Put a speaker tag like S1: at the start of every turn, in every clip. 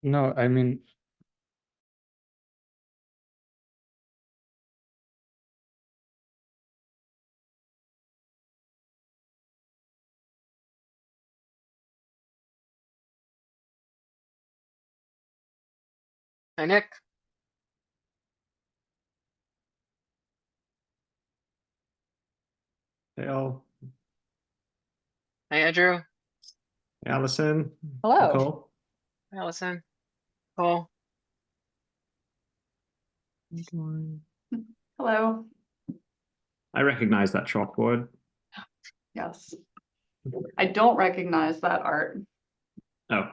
S1: No, I mean,
S2: Hi, Nick.
S3: Hey, all.
S2: Hi, Andrew.
S3: Hey, Allison.
S4: Hello.
S3: Nicole.
S2: Hi, Allison. Cole.
S4: Hello.
S3: I recognize that chalkboard.
S4: Yes. I don't recognize that art.
S3: Oh,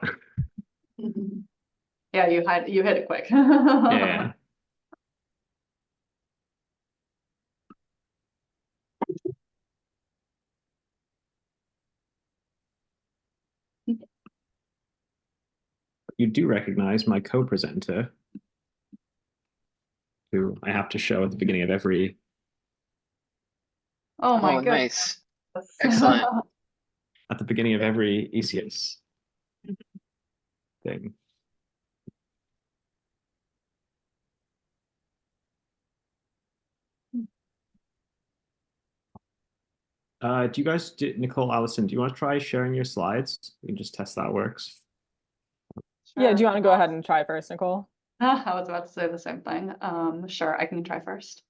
S4: Yeah, you hit it quick.
S3: yeah. You do recognize my co-presenter, who I have to show at the beginning of every.
S4: Oh my
S2: Oh,
S4: goodness.
S2: nice. Excellent.
S3: At the beginning of every ECS thing. Do you guys, Nicole, Allison, do you want to try sharing your slides? We can just test that works.
S4: Sure.
S5: Yeah, do you want to go ahead and try first, Nicole?
S4: I was about to say the same thing. Sure, I can try first.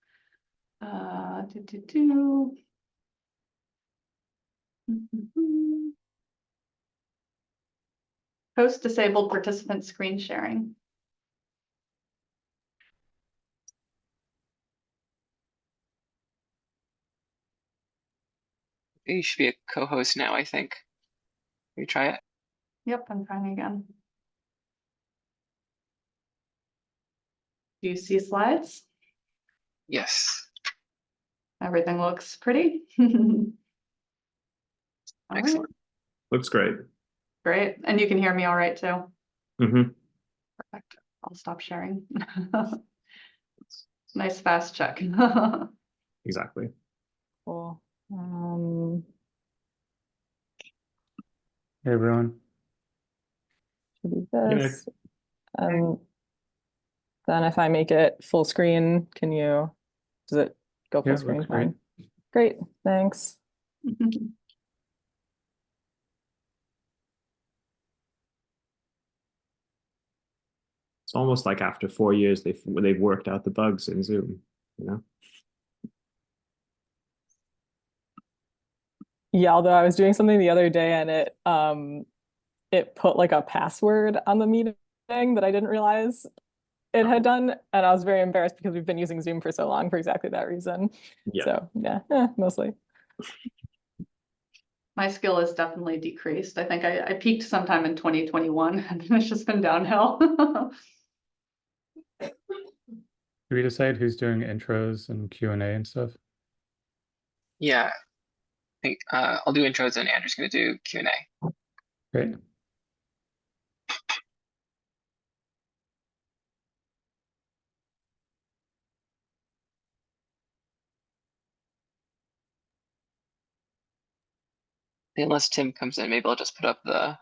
S4: Do, do, do. Host disabled participant screen sharing.
S2: You should be a co-host now, I think. Can you try it?
S4: Yep, I'm trying again. Do you see slides?
S2: Yes.
S4: Everything looks pretty. All right,
S2: Excellent.
S3: Looks great.
S4: great. And you can hear me all right too?
S3: Mm-hmm.
S4: Perfect. I'll stop sharing. Nice fast check.
S3: Exactly.
S5: Cool.
S1: hey everyone.
S5: Should be
S3: Hey, Nick.
S5: this. Then if I make it full screen, does it go full
S1: Yeah,
S5: screen?
S1: looks great.
S5: Fine. Great, thanks.
S3: It's almost like after 4 years, they've worked out the bugs in Zoom, you know?
S5: Yeah, although I was doing something the other day and it put like a password on the meeting that I didn't realize it had done, and I was very embarrassed because we've been using Zoom for so long for exactly that reason.
S3: Yeah.
S5: So yeah, mostly.
S4: My skill has definitely decreased. I think I peaked sometime in 2021 and then it's just been downhill.
S1: Did we decide who's doing intros and Q&A and stuff?
S2: Yeah. I think I'll do intros and Andrew's going to do Q&A.
S1: Great.
S2: Unless Tim comes in, maybe I'll just put up the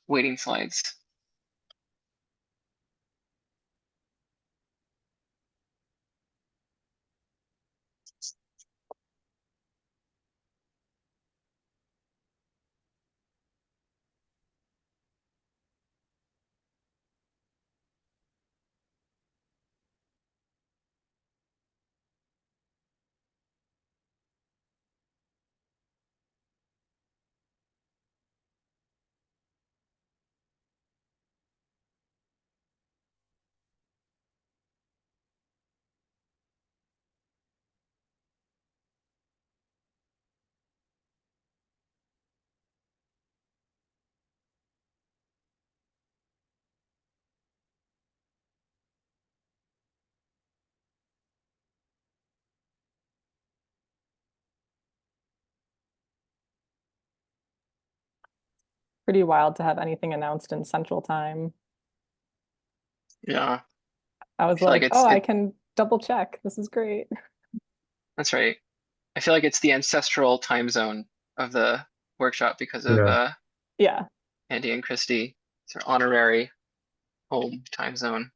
S2: waiting slides.
S5: Pretty wild to have anything announced in Central Time.
S2: Yeah.
S5: I was
S2: feel like
S5: like,
S2: it's
S5: oh, I can double check. This is great.
S2: That's right. I feel like it's the ancestral time zone of the workshop because of
S1: Yeah.
S5: Yeah.
S2: Andy and Christy. It's our honorary home time zone.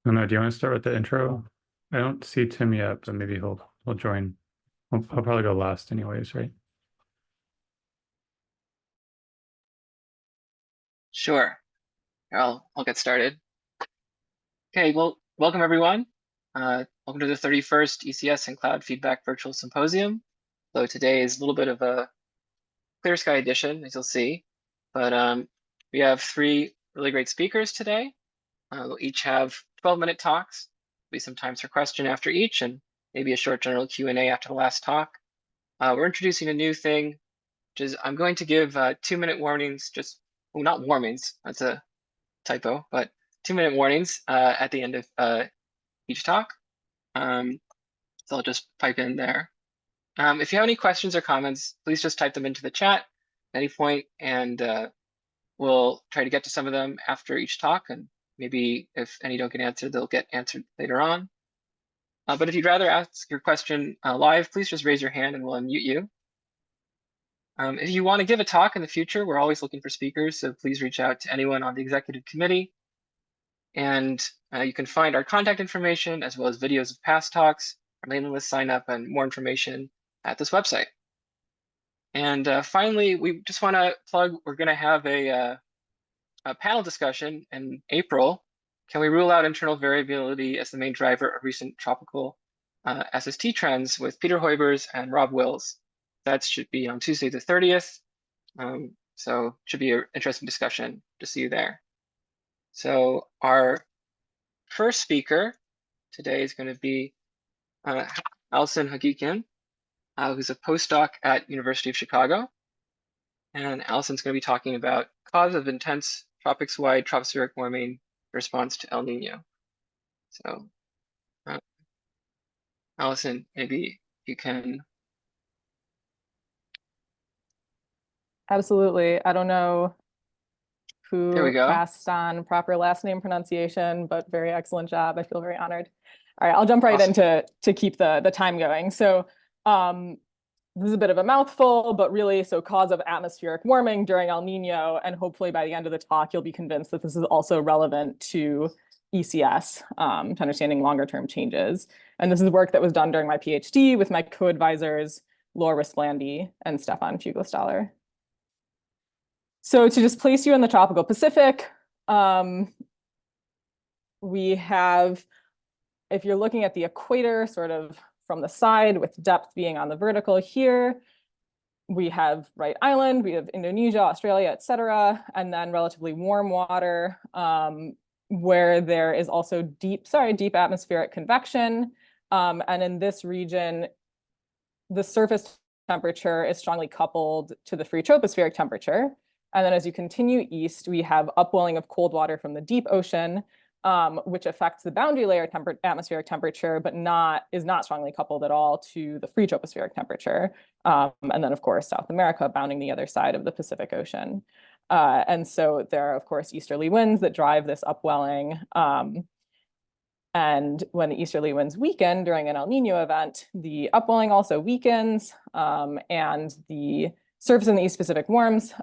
S1: I don't know, do you want to start with the intro? I don't see Tim yet, but maybe he'll join. He'll probably go last anyways, right?
S2: Sure. I'll get started. Okay, well, welcome everyone. Welcome to the 31st ECS and Cloud Feedback Virtual Symposium. So today is a little bit of a clear sky edition, as you'll see. But we have 3 really great speakers today. We'll each have 12-minute talks. There'll be some time for question after each, and maybe a short general Q&A after the last talk. We're introducing a new thing, which is I'm going to give 2-minute warnings, well, not warnings, that's a typo, but 2-minute warnings at the end of each talk. So I'll just pipe in there. If you have any questions or comments, please just type them into the chat at any point, and we'll try to get to some of them after each talk, and maybe if any don't get answered, they'll get answered later on. But if you'd rather ask your question live, please just raise your hand and we'll unmute you. If you want to give a talk in the future, we're always looking for speakers, so please reach out to anyone on the executive committee. And you can find our contact information as well as videos of past talks, our mailing list sign up, and more information at this website. And finally, we just want to plug, we're going to have a panel discussion in April. Can we rule out internal variability as the main driver of recent tropical SST trends with Peter Hoybers and Rob Wills? That should be on Tuesday the 30th. So should be an interesting discussion to see you there. So our first speaker today is going to be Allison Hogikyan, who's a postdoc at University of Chicago. And Allison's going to be talking about cause of intense tropics-wide tropospheric warming in response to El Niño. So, Allison, maybe you can.
S5: Absolutely. I don't know
S2: There we
S5: who
S2: go.
S5: passed on proper last name pronunciation, but very excellent job. I feel very honored. All right, I'll jump right
S2: Awesome.
S5: into to keep the time going. So this is a bit of a mouthful, but really, so cause of atmospheric warming during El Niño, and hopefully by the end of the talk, you'll be convinced that this is also relevant to ECS, to understanding longer term changes. And this is work that was done during my PhD with my co-advisors, Laura Risplandi and Stefan Fugler-Staller. So to just place you in the tropical Pacific, we have, if you're looking at the equator sort of from the side with depth being on the vertical here, we have Wright Island, we have Indonesia, Australia, etc., and then relatively warm water where there is also deep atmospheric convection. And in this region, the surface temperature is strongly coupled to the free tropospheric temperature. And then as you continue east, we have upwelling of cold water from the deep ocean, which affects the boundary layer atmospheric temperature, but is not strongly coupled at all to the free tropospheric temperature. And then, of course, South America bounding the other side of the Pacific Ocean. And so there are, of course, easterly winds that drive this upwelling. And when the easterly winds weaken during an El Niño event, the upwelling also weakens, and the surface in the East Pacific warms.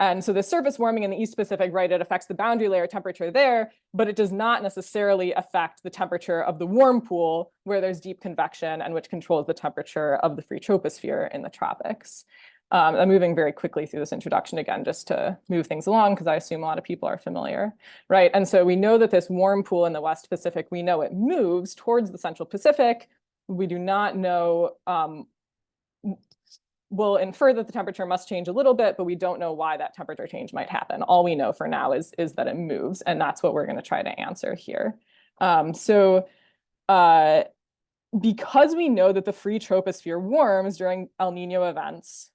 S5: And so the surface warming in the East Pacific, right, it affects the boundary layer temperature there, but it does not necessarily affect the temperature of the warm pool where there's deep convection and which controls the temperature of the free troposphere in the tropics. I'm moving very quickly through this introduction again, just to move things along, because I assume a lot of people are familiar, right? And so we know that this warm pool in the West Pacific, we know it moves towards the Central Pacific. We do not know, we'll infer that the temperature must change a little bit, but we don't know why that temperature change might happen. All we know for now is that it moves, and that's what we're going to try to answer here. Because we know that the free troposphere warms during El Niño events,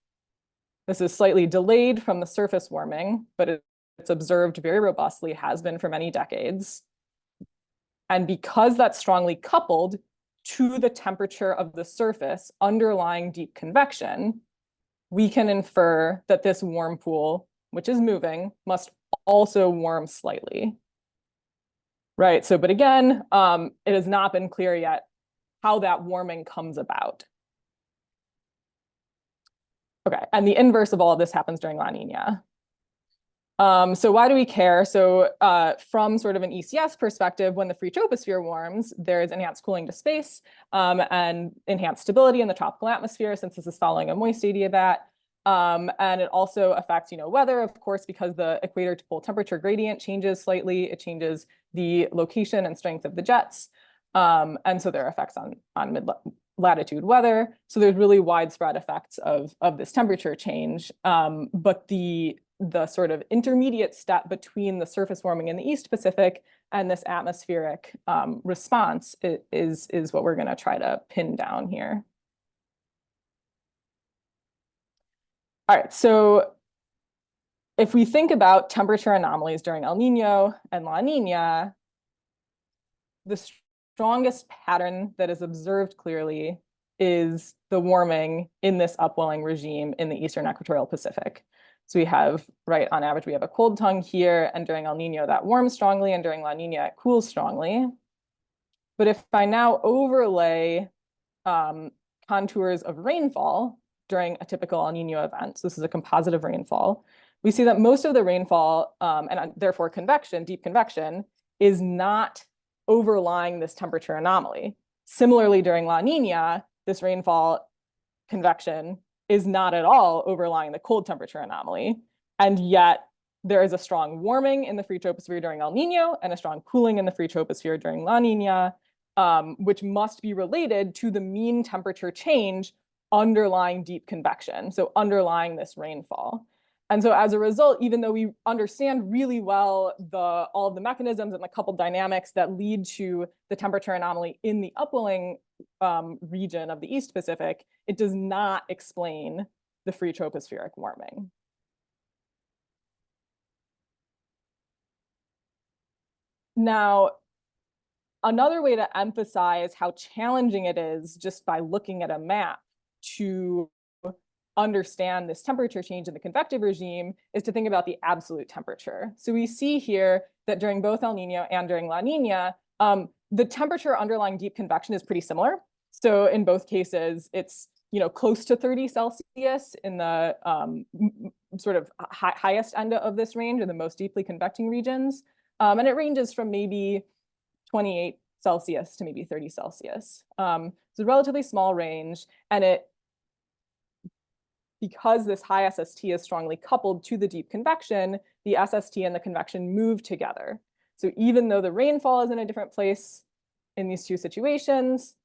S5: this is slightly delayed from the surface warming, but it's observed very robustly, has been for many decades. And because that's strongly coupled to the temperature of the surface underlying deep convection, we can infer that this warm pool, which is moving, must also warm slightly. Right, so, but again, it has not been clear yet how that warming comes about. Okay, and the inverse of all of this happens during La Niña. So why do we care? So from sort of an ECS perspective, when the free troposphere warms, there's enhanced cooling to space and enhanced stability in the tropical atmosphere, since this is following a moist adiabat. And it also affects, weather, of course, because the equator to pole temperature gradient changes slightly. It changes the location and strength of the jets. And so there are effects on mid-latitude weather. So there's really widespread effects of this temperature change. But the sort of intermediate step between the surface warming in the East Pacific and this atmospheric response is what we're going to try to pin down here. All right, so if we think about temperature anomalies during El Niño and La Niña, the strongest pattern that is observed clearly is the warming in this upwelling regime in the Eastern Equatorial Pacific. So we have, right, on average, we have a cold tongue here, and during El Niño that warms strongly, and during La Niña it cools strongly. But if I now overlay contours of rainfall during a typical El Niño event, so this is a composite of rainfall, we see that most of the rainfall, and therefore convection, deep convection, is not overlying this temperature anomaly. Similarly, during La Niña, this rainfall convection is not at all overlying the cold temperature anomaly. And yet there is a strong warming in the free troposphere during El Niño and a strong cooling in the free troposphere during La Niña, which must be related to the mean temperature change underlying deep convection, so underlying this rainfall. And so as a result, even though we understand really well all of the mechanisms and the coupled dynamics that lead to the temperature anomaly in the upwelling region of the East Pacific, it does not explain the free tropospheric warming. Now, another way to emphasize how challenging it is just by looking at a map to understand this temperature change in the convective regime is to think about the absolute temperature. So we see here that during both El Niño and during La Niña, the temperature underlying deep convection is pretty similar. So in both cases, it's close to 30 Celsius in the sort of highest end of this range, or the most deeply convecting regions. And it ranges from maybe 28 Celsius to maybe 30 Celsius. It's a relatively small range, and because this high SST is strongly coupled to the deep convection, the SST and the convection move together. So even though the rainfall is in a different place in these two situations,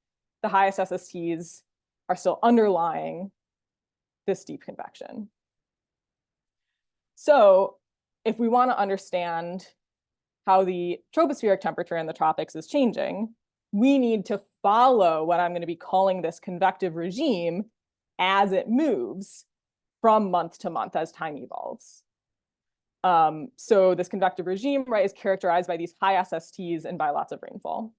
S5: the highest SSTs are still underlying this deep convection. So if we want to understand how the tropospheric temperature in the tropics is changing, we need to follow what I'm going to be calling this convective regime as it moves from month to month as time evolves. So this convective regime, right, is characterized by these high SSTs and by lots of rainfall.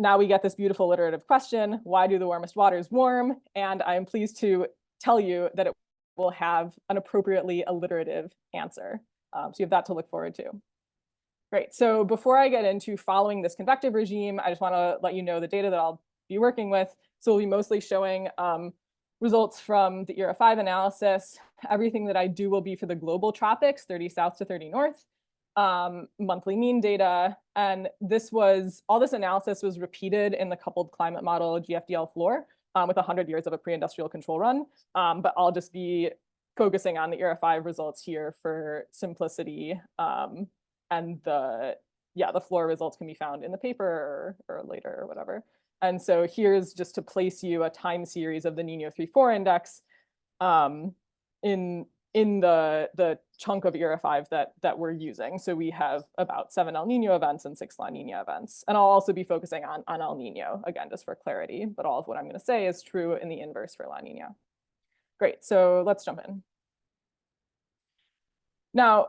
S5: Now we get this beautiful iterative question: why do the warmest waters warm? And I'm pleased to tell you that it will have an appropriately alliterative answer. So you have that to look forward to. Great. So before I get into following this convective regime, I just want to let you know the data that I'll be working with. So we'll be mostly showing results from the ERA 5 analysis. Everything that I do will be for the global tropics, 30 south to 30 north, monthly mean data. And all this analysis was repeated in the coupled climate model GFDL floor with 100 years of a pre-industrial control run. But I'll just be focusing on the ERA 5 results here for simplicity. And the floor results can be found in the paper or later or whatever. And so here's just to place you a time series of the Niño 3-4 index in the chunk of ERA 5 that we're using. So we have about 7 El Niño events and 6 La Niña events. And I'll also be focusing on El Niño, again, just for clarity, but all of what I'm going to say is true in the inverse for La Niña. Great, so let's jump in. Now,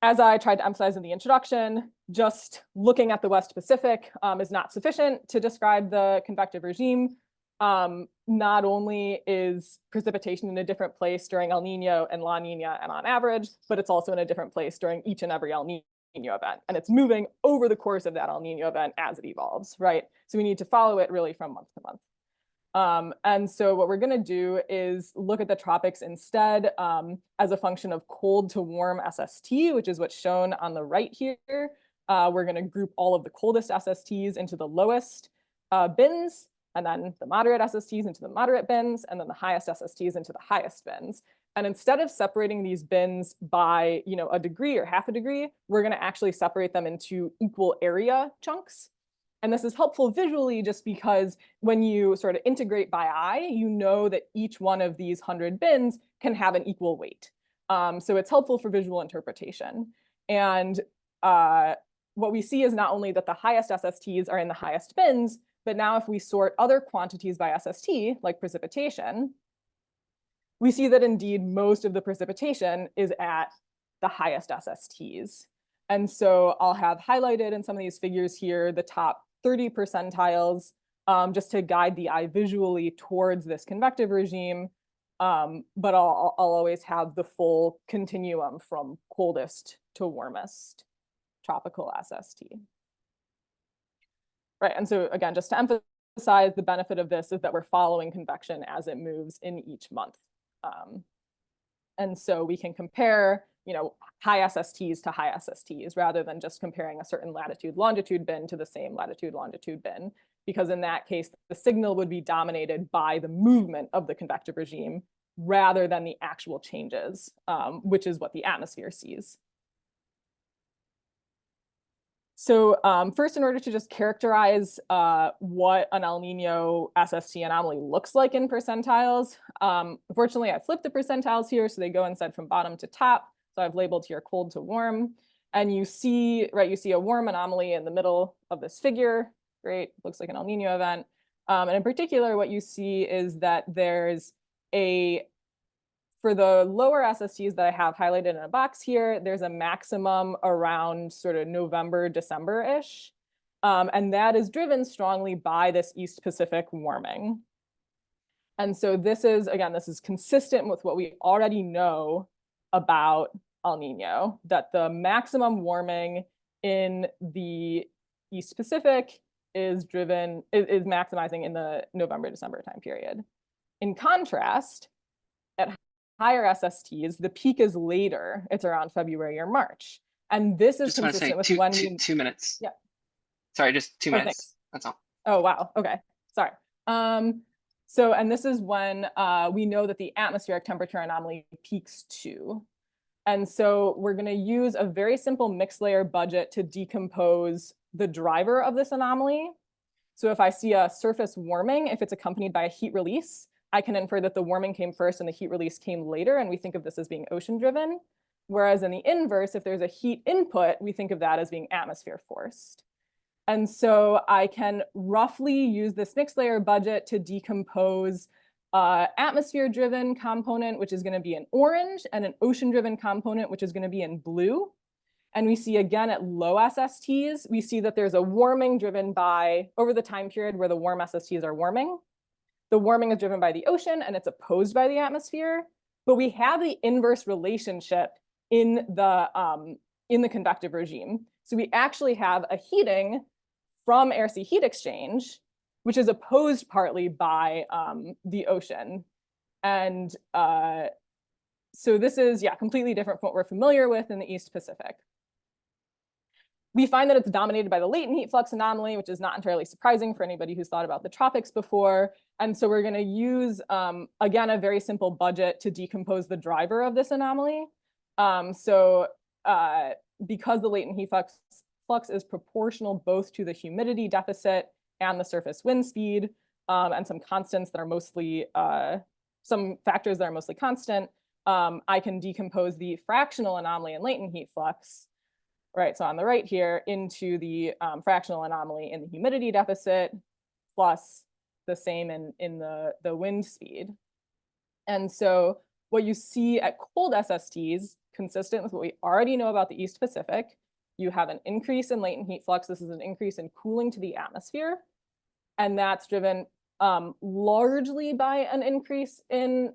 S5: as I tried to emphasize in the introduction, just looking at the West Pacific is not sufficient to describe the convective regime. Not only is precipitation in a different place during El Niño and La Niña and on average, but it's also in a different place during each and every El Niño event. And it's moving over the course of that El Niño event as it evolves, right? So we need to follow it really from month to month. And so what we're going to do is look at the tropics instead as a function of cold to warm SST, which is what's shown on the right here. We're going to group all of the coldest SSTs into the lowest bins, and then the moderate SSTs into the moderate bins, and then the highest SSTs into the highest bins. And instead of separating these bins by, a degree or half a degree, we're going to actually separate them into equal area chunks. And this is helpful visually just because when you sort of integrate by eye, you know that each one of these 100 bins can have an equal weight. So it's helpful for visual interpretation. And what we see is not only that the highest SSTs are in the highest bins, but now if we sort other quantities by SST, like precipitation, we see that indeed most of the precipitation is at the highest SSTs. And so I'll have highlighted in some of these figures here the top 30 percentiles just to guide the eye visually towards this convective regime. But I'll always have the full continuum from coldest to warmest tropical SST. Right, and so again, just to emphasize, the benefit of this is that we're following convection as it moves in each month. And so we can compare, high SSTs to high SSTs rather than just comparing a certain latitude longitude bin to the same latitude longitude bin, because in that case, the signal would be dominated by the movement of the convective regime rather than the actual changes, which is what the atmosphere sees. So first, in order to just characterize what an El Niño SST anomaly looks like in percentiles, unfortunately, I flipped the percentiles here, so they go instead from bottom to top. So I've labeled here cold to warm. And you see a warm anomaly in the middle of this figure. Great, looks like an El Niño event. And in particular, what you see is that there's for the lower SSTs that I have highlighted in a box here, there's a maximum around sort of November, December-ish. And that is driven strongly by this East Pacific warming. And so this is consistent with what we already know about El Niño, that the maximum warming in the East Pacific is maximizing in the November, December time period. In contrast, at higher SSTs, the peak is later. It's around February or March. And this is consistent with when we...
S2: 2 minutes.
S5: Yeah.
S2: Sorry, just 2 minutes.
S5: Thanks.
S2: That's all.
S5: Oh, wow. Okay. Sorry. And this is when we know that the atmospheric temperature anomaly peaks too. And so we're going to use a very simple mixed layer budget to decompose the driver of this anomaly. So if I see a surface warming, if it's accompanied by a heat release, I can infer that the warming came first and the heat release came later, and we think of this as being ocean driven. Whereas in the inverse, if there's a heat input, we think of that as being atmosphere forced. And so I can roughly use this mixed layer budget to decompose atmosphere driven component, which is going to be in orange, and an ocean driven component, which is going to be in blue. And we see again at low SSTs, we see that there's a warming driven by, over the time period where the warm SSTs are warming. The warming is driven by the ocean and it's opposed by the atmosphere. But we have the inverse relationship in the convective regime. So we actually have a heating from air-sea heat exchange, which is opposed partly by the ocean. And so this is, yeah, completely different from what we're familiar with in the East Pacific. We find that it's dominated by the latent heat flux anomaly, which is not entirely surprising for anybody who's thought about the tropics before. And so we're going to use, again, a very simple budget to decompose the driver of this anomaly. Because the latent heat flux is proportional both to the humidity deficit and the surface wind speed, and some constants that are mostly, some factors that are mostly constant, I can decompose the fractional anomaly and latent heat flux, right, so on the right here, into the fractional anomaly in the humidity deficit plus the same in the wind speed. And so what you see at cold SSTs, consistent with what we already know about the East Pacific, you have an increase in latent heat flux. This is an increase in cooling to the atmosphere. And that's driven largely by an increase in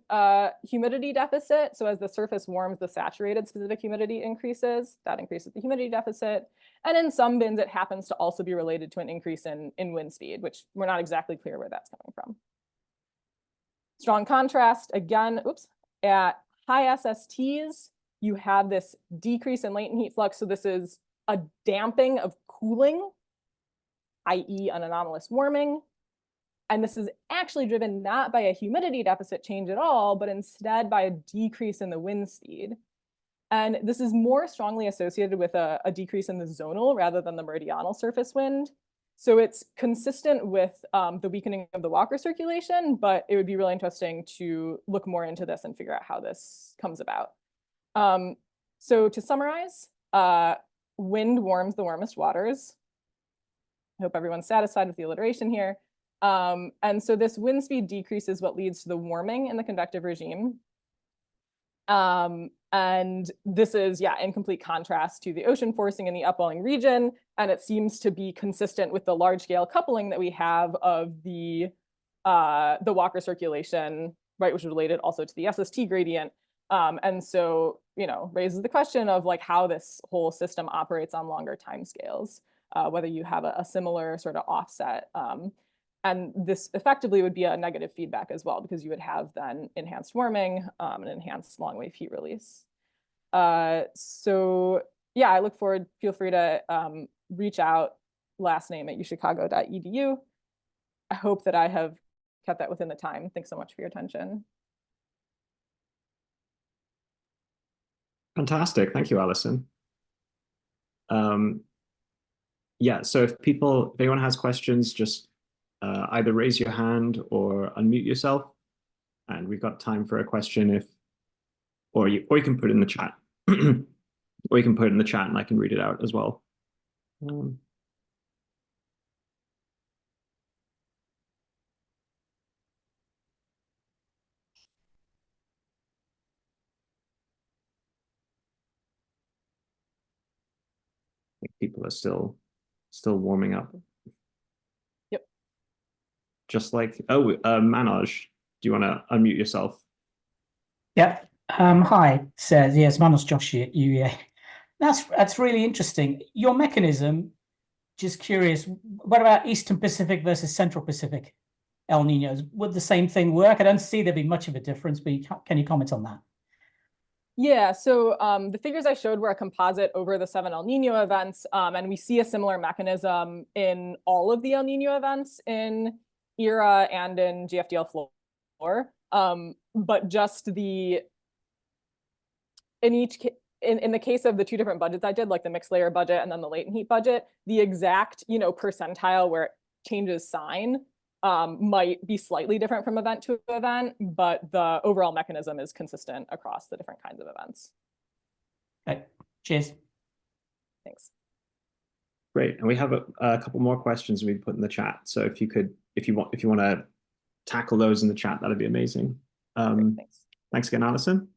S5: humidity deficit. So as the surface warms, the saturated specific humidity increases. That increases the humidity deficit. And in some bins, it happens to also be related to an increase in wind speed, which we're not exactly clear where that's coming from. Strong contrast, again, at high SSTs, you have this decrease in latent heat flux. So this is a damping of cooling, i.e. an anomalous warming. And this is actually driven not by a humidity deficit change at all, but instead by a decrease in the wind speed. And this is more strongly associated with a decrease in the zonal rather than the meridional surface wind. So it's consistent with the weakening of the Walker circulation, but it would be really interesting to look more into this and figure out how this comes about. So to summarize, wind warms the warmest waters. I hope everyone's satisfied with the alliteration here. And so this wind speed decrease is what leads to the warming in the convective regime. And this is, yeah, in complete contrast to the ocean forcing in the upwelling region. And it seems to be consistent with the large scale coupling that we have of the Walker circulation, right, which is related also to the SST gradient. And so, you know, raises the question of like how this whole system operates on longer timescales, whether you have a similar sort of offset. And this effectively would be a negative feedback as well, because you would have then enhanced warming and enhanced long wave heat release. So yeah, I look forward, feel free to reach out, last name at uchicago.edu. I hope that I have kept that within the time. Thanks so much for your attention.
S3: Fantastic. Thank you, Allison. Yeah, so if anyone has questions, just either raise your hand or unmute yourself, and we've got time for a question or you can put it in the chat. Or you can put it in the chat and I can read it out as well. I think people are still warming up.
S5: Yep.
S3: Just like, Manoj, do you want to unmute yourself?
S6: Yeah. Hi, says yes, Manoj Joshi at UEA. That's really interesting. Your mechanism, just curious, what about Eastern Pacific versus Central Pacific El Niños? Would the same thing work? I don't see there be much of a difference, but can you comment on that?
S5: Yeah, so the figures I showed were a composite over the 7 El Niño events, and we see a similar mechanism in all of the El Niño events in ERA and in GFDL floor. But just in the case of the 2 different budgets I did, like the mixed layer budget and then the latent heat budget, the exact, you know, percentile where it changes sign might be slightly different from event to event, but the overall mechanism is consistent across the different kinds of events.
S6: Okay, cheers.
S5: Thanks.
S3: Great, and we have a couple more questions we put in the chat. So if you want to tackle those in the chat, that'd be amazing.
S5: Great, thanks.
S3: Thanks again, Allison.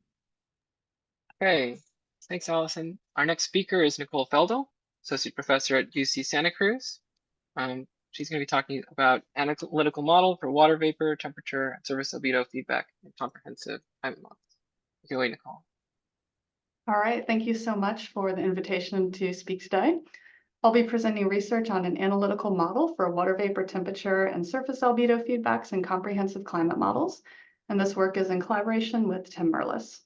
S2: Okay, thanks, Allison. Our next speaker is Nicole Feldl, Associate Professor at UC Santa Cruz. She's going to be talking about analytical model for water vapor, temperature, and surface albedo feedback in comprehensive climate models. Take it away, Nicole.
S4: All right, thank you so much for the invitation to speak today. I'll be presenting research on an analytical model for water vapor temperature and surface albedo feedbacks in comprehensive climate models. And this work is in collaboration with Tim Merlis.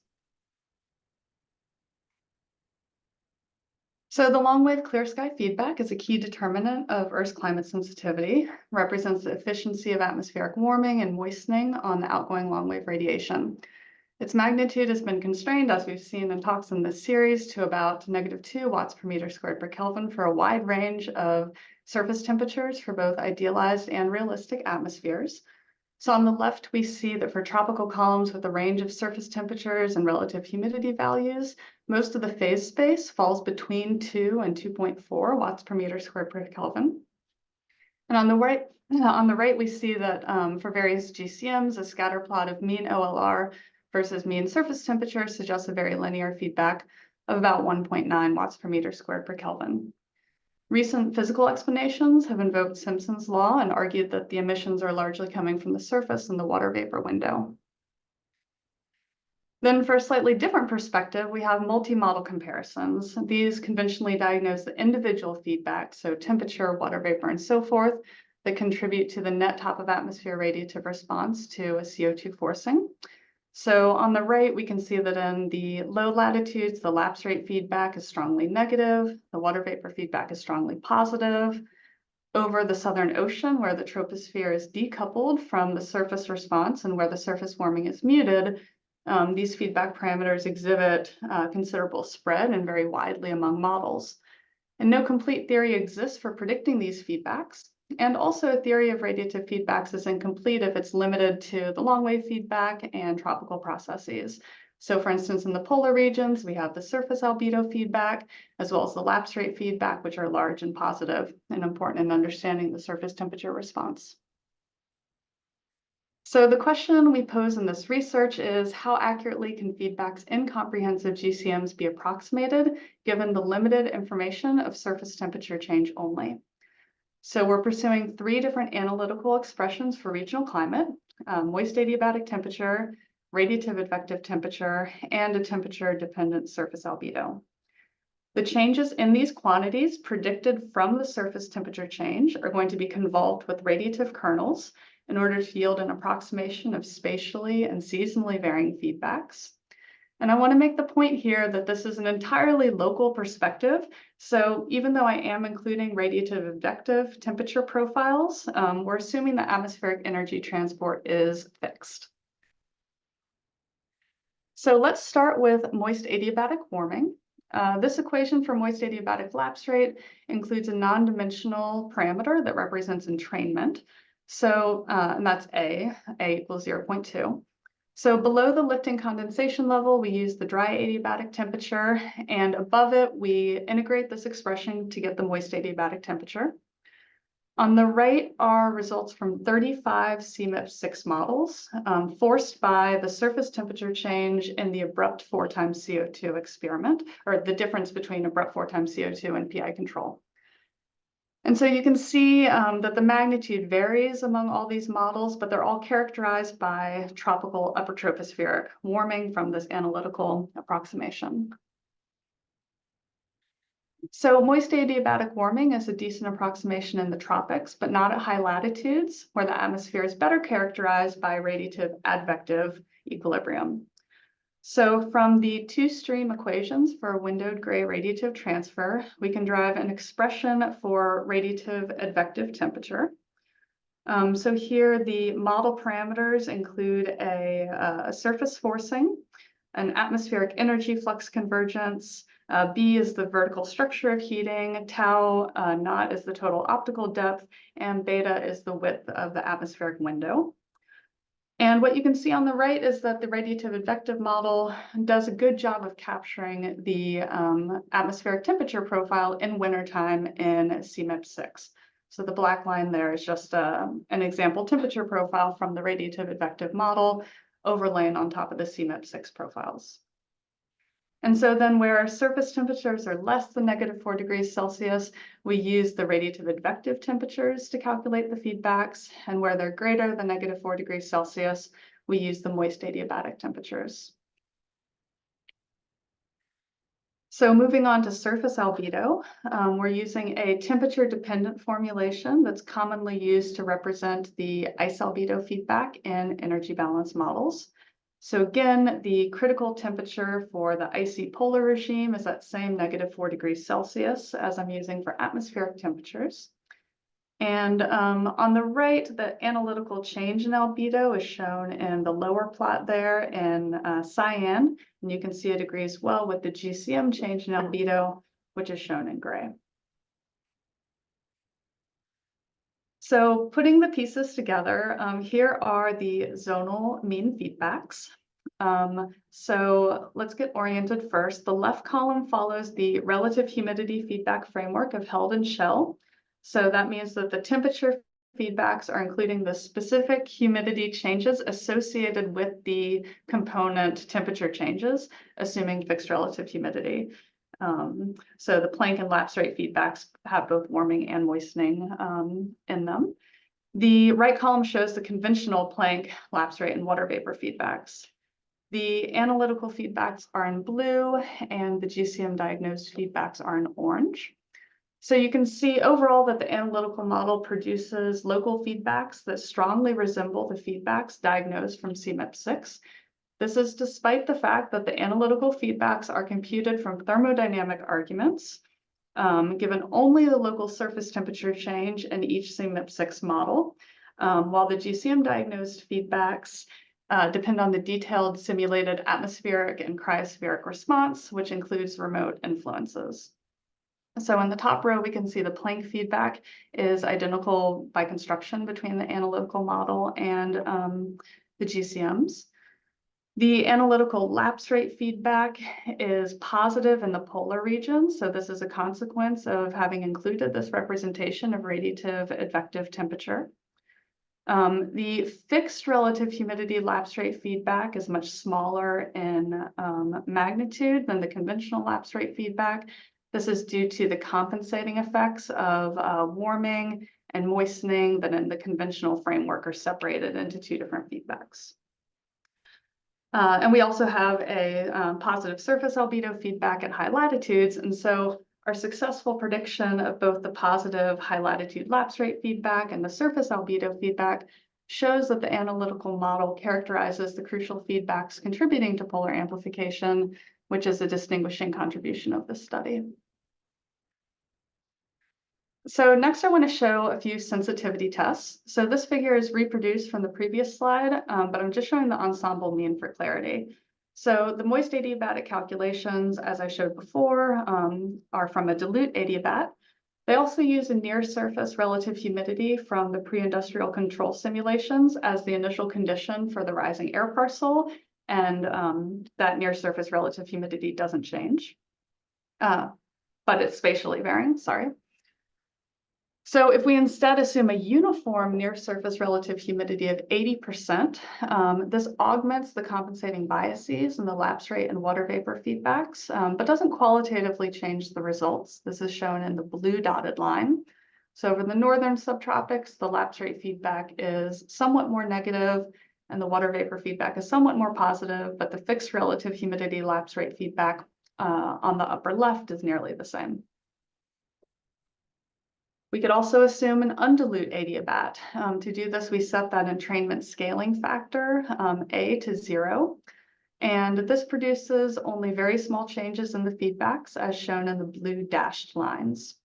S4: So the long-wave clear sky feedback is a key determinant of Earth's climate sensitivity, represents the efficiency of atmospheric warming and moistening on the outgoing long-wave radiation. Its magnitude has been constrained, as we've seen in talks in this series, to about -2 watts per meter squared per Kelvin for a wide range of surface temperatures for both idealized and realistic atmospheres. So on the left, we see that for tropical columns with a range of surface temperatures and relative humidity values, most of the phase space falls between 2 and 2.4 watts per meter squared per Kelvin. And on the right, we see that for various GCMs, a scatter plot of mean OLR versus mean surface temperature suggests a very linear feedback of about 1.9 watts per meter squared per Kelvin. Recent physical explanations have invoked Simpson's law and argued that the emissions are largely coming from the surface and the water vapor window. Then for a slightly different perspective, we have multi-model comparisons. These conventionally diagnose the individual feedback, so temperature, water vapor, and so forth, that contribute to the net top of atmosphere radiative response to a CO2 forcing. So on the right, we can see that in the low latitudes, the lapse rate feedback is strongly negative. The water vapor feedback is strongly positive. Over the Southern Ocean, where the troposphere is decoupled from the surface response and where the surface warming is muted, these feedback parameters exhibit considerable spread and vary widely among models. And no complete theory exists for predicting these feedbacks. And also a theory of radiative feedbacks is incomplete if it's limited to the long wave feedback and tropical processes. So for instance, in the polar regions, we have the surface albedo feedback, as well as the lapse rate feedback, which are large and positive and important in understanding the surface temperature response. So the question we pose in this research is, how accurately can feedbacks in comprehensive GCMs be approximated, given the limited information of surface temperature change only? So we're pursuing 3 different analytical expressions for regional climate: moist adiabatic temperature, radiative advective temperature, and a temperature-dependent surface albedo. The changes in these quantities predicted from the surface temperature change are going to be convolved with radiative kernels in order to yield an approximation of spatially and seasonally varying feedbacks. And I want to make the point here that this is an entirely local perspective. So even though I am including radiative advective temperature profiles, we're assuming that atmospheric energy transport is fixed. So let's start with moist adiabatic warming. This equation for moist adiabatic lapse rate includes a non-dimensional parameter that represents entrainment. So, and that's A equals 0.2. So below the lifting condensation level, we use the dry adiabatic temperature, and above it, we integrate this expression to get the moist adiabatic temperature. On the right are results from 35 CMIP-6 models forced by the surface temperature change in the abrupt 4 times CO2 experiment, or the difference between abrupt 4 times CO2 and PI control. And so you can see that the magnitude varies among all these models, but they're all characterized by tropical upper tropospheric warming from this analytical approximation. So moist adiabatic warming is a decent approximation in the tropics, but not at high latitudes, where the atmosphere is better characterized by radiative advective equilibrium. So from the 2-stream equations for windowed gray radiative transfer, we can derive an expression for radiative advective temperature. So here the model parameters include a surface forcing, an atmospheric energy flux convergence, B is the vertical structure of heating, tau naught is the total optical depth, and beta is the width of the atmospheric window. And what you can see on the right is that the radiative advective model does a good job of capturing the atmospheric temperature profile in wintertime in CMIP-6. So the black line there is just an example temperature profile from the radiative advective model overlaying on top of the CMIP-6 profiles. And so then where surface temperatures are less than -4 degrees Celsius, we use the radiative advective temperatures to calculate the feedbacks. And where they're greater than -4 degrees Celsius, we use the moist adiabatic temperatures. So moving on to surface albedo, we're using a temperature-dependent formulation that's commonly used to represent the ice albedo feedback in energy balance models. So again, the critical temperature for the icy polar regime is that same -4 degrees Celsius as I'm using for atmospheric temperatures. And on the right, the analytical change in albedo is shown in the lower plot there in cyan, and you can see it agrees well with the GCM change in albedo, which is shown in gray. So putting the pieces together, here are the zonal mean feedbacks. So let's get oriented first. The left column follows the relative humidity feedback framework of Held and Shell. So that means that the temperature feedbacks are including the specific humidity changes associated with the component temperature changes, assuming fixed relative humidity. So the Planck and lapse rate feedbacks have both warming and moistening in them. The right column shows the conventional Planck, lapse rate, and water vapor feedbacks. The analytical feedbacks are in blue, and the GCM diagnosed feedbacks are in orange. So you can see overall that the analytical model produces local feedbacks that strongly resemble the feedbacks diagnosed from CMIP6. This is despite the fact that the analytical feedbacks are computed from thermodynamic arguments, given only the local surface temperature change in each CMIP6 model, while the GCM diagnosed feedbacks depend on the detailed simulated atmospheric and cryospheric response, which includes remote influences. So in the top row, we can see the Planck feedback is identical by construction between the analytical model and the GCMs. The analytical lapse rate feedback is positive in the polar region. So this is a consequence of having included this representation of radiative advective temperature. The fixed relative humidity lapse rate feedback is much smaller in magnitude than the conventional lapse rate feedback. This is due to the compensating effects of warming and moistening that in the conventional framework are separated into two different feedbacks. And we also have a positive surface albedo feedback at high latitudes. And so our successful prediction of both the positive high latitude lapse rate feedback and the surface albedo feedback shows that the analytical model characterizes the crucial feedbacks contributing to polar amplification, which is a distinguishing contribution of this study. So next I want to show a few sensitivity tests. So this figure is reproduced from the previous slide, but I'm just showing the ensemble mean for clarity. So the moist adiabatic calculations, as I showed before, are from a dilute adiabat. They also use a near surface relative humidity from the pre-industrial control simulations as the initial condition for the rising air parcel, and that near surface relative humidity doesn't change, but it's spatially varying, sorry. So if we instead assume a uniform near surface relative humidity of 80%, this augments the compensating biases in the lapse rate and water vapor feedbacks, but doesn't qualitatively change the results. This is shown in the blue dotted line. So over the northern subtropics, the lapse rate feedback is somewhat more negative and the water vapor feedback is somewhat more positive, but the fixed relative humidity lapse rate feedback on the upper left is nearly the same. We could also assume an undilute adiabat. To do this, we set that entrainment scaling factor, A, to 0. And this produces only very small changes in the feedbacks as shown in the blue dashed lines.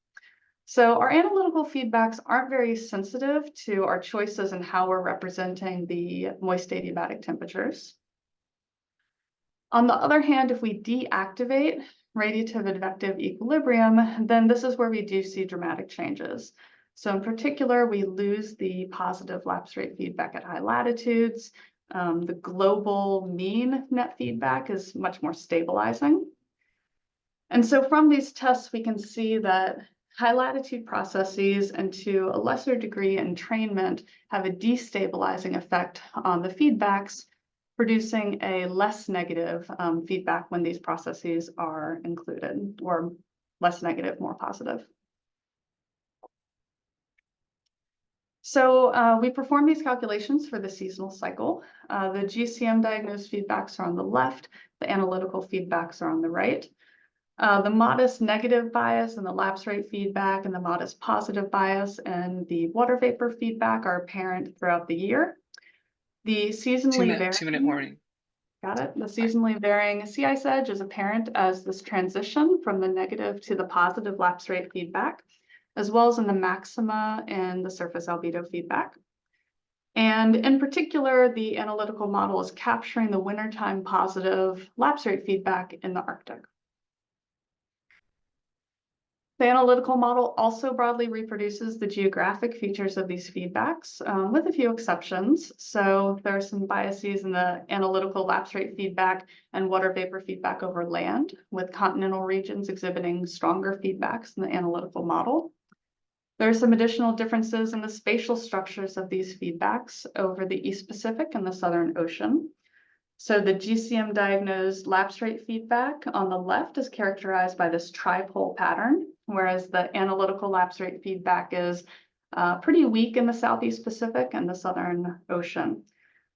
S4: So our analytical feedbacks aren't very sensitive to our choices in how we're representing the moist adiabatic temperatures. On the other hand, if we deactivate radiative advective equilibrium, then this is where we do see dramatic changes. So in particular, we lose the positive lapse rate feedback at high latitudes. The global mean net feedback is much more stabilizing. And so from these tests, we can see that high latitude processes and to a lesser degree entrainment have a destabilizing effect on the feedbacks, producing a less negative feedback when these processes are included, or less negative, more positive. So we perform these calculations for the seasonal cycle. The GCM diagnosed feedbacks are on the left, the analytical feedbacks are on the right. The modest negative bias and the lapse rate feedback and the modest positive bias and the water vapor feedback are apparent throughout the year. The seasonally varying,
S2: 2-minute warning.
S4: got it. The seasonally varying sea ice edge is apparent as this transition from the negative to the positive lapse rate feedback, as well as in the maxima and the surface albedo feedback. And in particular, the analytical model is capturing the wintertime positive lapse rate feedback in the Arctic. The analytical model also broadly reproduces the geographic features of these feedbacks, with a few exceptions. So there are some biases in the analytical lapse rate feedback and water vapor feedback over land, with continental regions exhibiting stronger feedbacks in the analytical model. There are some additional differences in the spatial structures of these feedbacks over the East Pacific and the Southern Ocean. So the GCM diagnosed lapse rate feedback on the left is characterized by this tripole pattern, whereas the analytical lapse rate feedback is pretty weak in the Southeast Pacific and the Southern Ocean.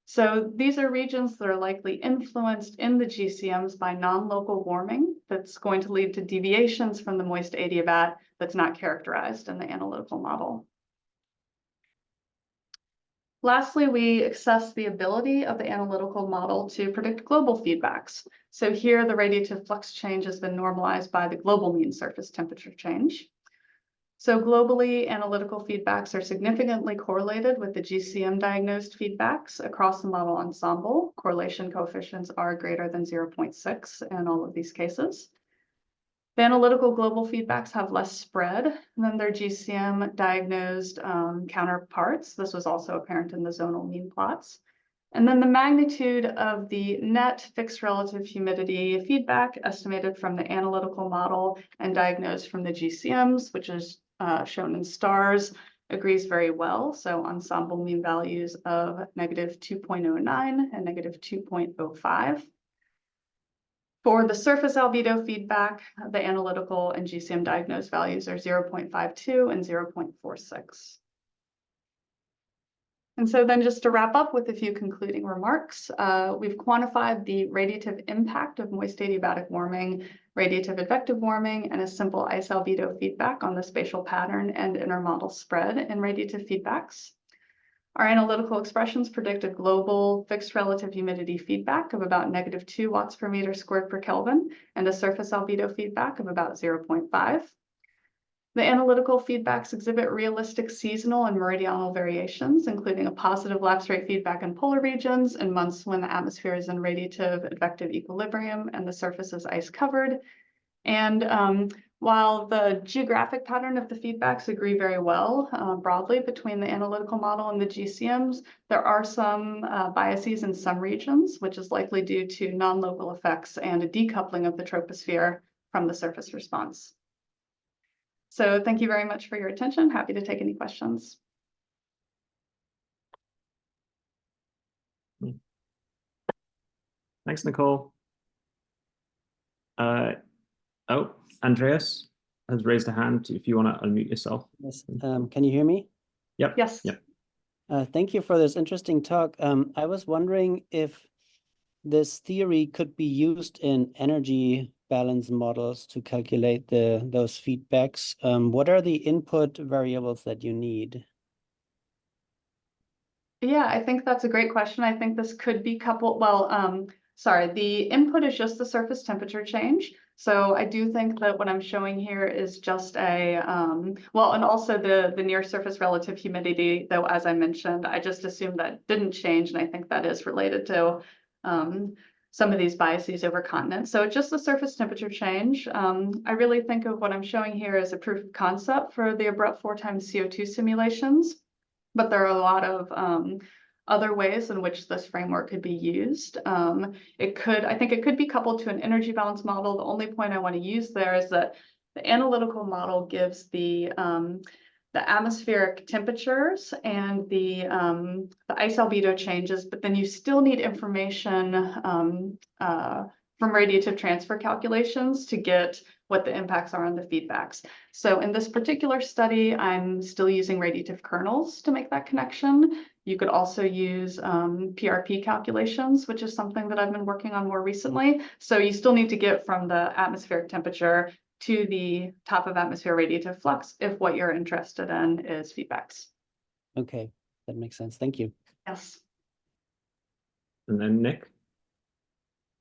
S4: So these are regions that are likely influenced in the GCMs by non-local warming that's going to lead to deviations from the moist adiabat that's not characterized in the analytical model. Lastly, we assess the ability of the analytical model to predict global feedbacks. So here the radiative flux change has been normalized by the global mean surface temperature change. So globally, analytical feedbacks are significantly correlated with the GCM diagnosed feedbacks across the model ensemble. Correlation coefficients are greater than 0.6 in all of these cases. The analytical global feedbacks have less spread than their GCM diagnosed counterparts. This was also apparent in the zonal mean plots. And then the magnitude of the net fixed relative humidity feedback estimated from the analytical model and diagnosed from the GCMs, which is shown in stars, agrees very well. So ensemble mean values of -2.09 and -2.05. For the surface albedo feedback, the analytical and GCM diagnosed values are 0.52 and 0.46. And so then just to wrap up with a few concluding remarks, we've quantified the radiative impact of moist adiabatic warming, radiative advective warming, and a simple ice albedo feedback on the spatial pattern and intermodal spread in radiative feedbacks. Our analytical expressions predict a global fixed relative humidity feedback of about -2 watts per meter squared per Kelvin and a surface albedo feedback of about 0.5. The analytical feedbacks exhibit realistic seasonal and meridional variations, including a positive lapse rate feedback in polar regions in months when the atmosphere is in radiative advective equilibrium and the surface is ice covered. And while the geographic pattern of the feedbacks agree very well broadly between the analytical model and the GCMs, there are some biases in some regions, which is likely due to non-local effects and a decoupling of the troposphere from the surface response. So thank you very much for your attention. Happy to take any questions.
S3: Thanks, Nicole. Oh, Andreas has raised a hand if you want to unmute yourself.
S7: Yes. Can you hear me?
S3: Yep.
S4: Yes.
S3: Yep.
S7: Thank you for this interesting talk. I was wondering if this theory could be used in energy balance models to calculate those feedbacks. What are the input variables that you need?
S4: Yeah, I think that's a great question. I think this could be coupled, well, sorry, the input is just the surface temperature change. So I do think that what I'm showing here is just a, well, and also the near surface relative humidity, though, as I mentioned, I just assumed that didn't change. And I think that is related to some of these biases over continents. So it's just the surface temperature change. I really think of what I'm showing here as a proof of concept for the abrupt 4 times CO2 simulations. But there are a lot of other ways in which this framework could be used. I think it could be coupled to an energy balance model. The only point I want to use there is that the analytical model gives the atmospheric temperatures and the ice albedo changes, but then you still need information from radiative transfer calculations to get what the impacts are on the feedbacks. So in this particular study, I'm still using radiative kernels to make that connection. You could also use PRP calculations, which is something that I've been working on more recently. So you still need to get from the atmospheric temperature to the top of atmosphere radiative flux if what you're interested in is feedbacks.
S7: Okay, that makes sense. Thank you.
S4: Yes.
S3: And then Nick.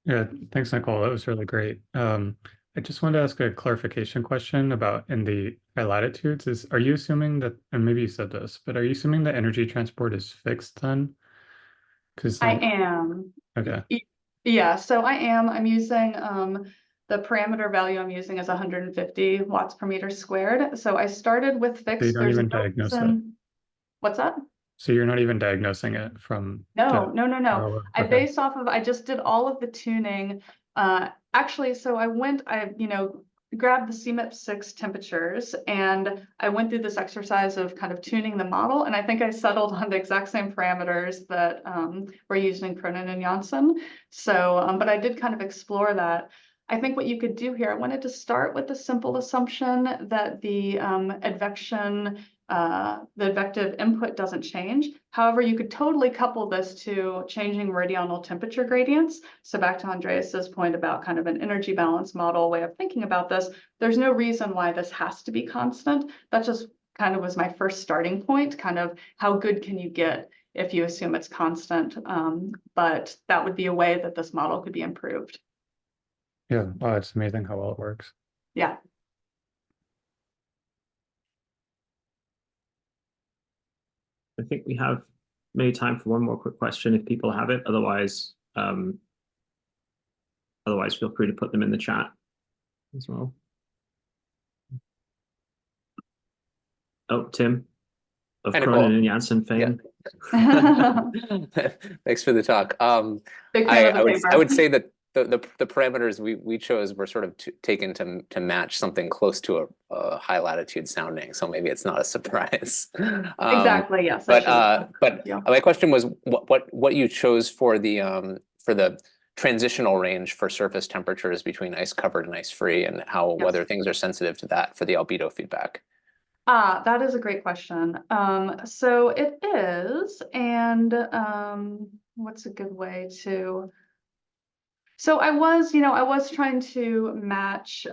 S1: Yeah, thanks, Nicole. That was really great. I just wanted to ask a clarification question about in the high latitudes. Are you assuming that, and maybe you said this, but are you assuming that energy transport is fixed then? Because
S4: I am.
S1: okay.
S4: Yeah, so I am. I'm using the parameter value I'm using is 150 watts per meter squared. So I started with
S1: So
S4: fixed.
S1: you don't
S4: There's
S1: even
S4: no
S1: diagnose it.
S4: reason- What's that?
S1: So you're not even diagnosing it from
S4: No.
S1: Oh,
S4: I
S1: okay.
S4: based off of, I just did all of the tuning. Actually, so I grabbed the CMIP6 temperatures and I went through this exercise of kind of tuning the model. And I think I settled on the exact same parameters that were used in Cronin and Janssen. So, but I did kind of explore that. I think what you could do here, I wanted to start with the simple assumption that the advective input doesn't change. However, you could totally couple this to changing meridional temperature gradients. So back to Andreas's point about kind of an energy balance model way of thinking about this, there's no reason why this has to be constant. That just kind of was my first starting point, kind of how good can you get if you assume it's constant. But that would be a way that this model could be improved.
S1: Yeah, oh, it's amazing how well it works.
S4: Yeah.
S3: I think we have maybe time for one more quick question if people have it. Otherwise, feel free to put them in the chat as well. Oh, Tim of
S8: Hi,
S3: Cronin
S8: Nicole.
S3: and Janssen fame.
S8: Thanks for the talk.
S4: Big fan of the
S8: I
S4: paper.
S8: would say that the parameters we chose were sort of taken to match something close to a high latitude sounding. So maybe it's not a surprise.
S4: Exactly. Yes.
S8: But
S4: Yeah.
S8: my question was what you chose for the transitional range for surface temperatures between ice covered and ice free, and how whether things are sensitive to that for the albedo feedback.
S4: That is a great question. So it is, and what's a good way to? So I was trying to match,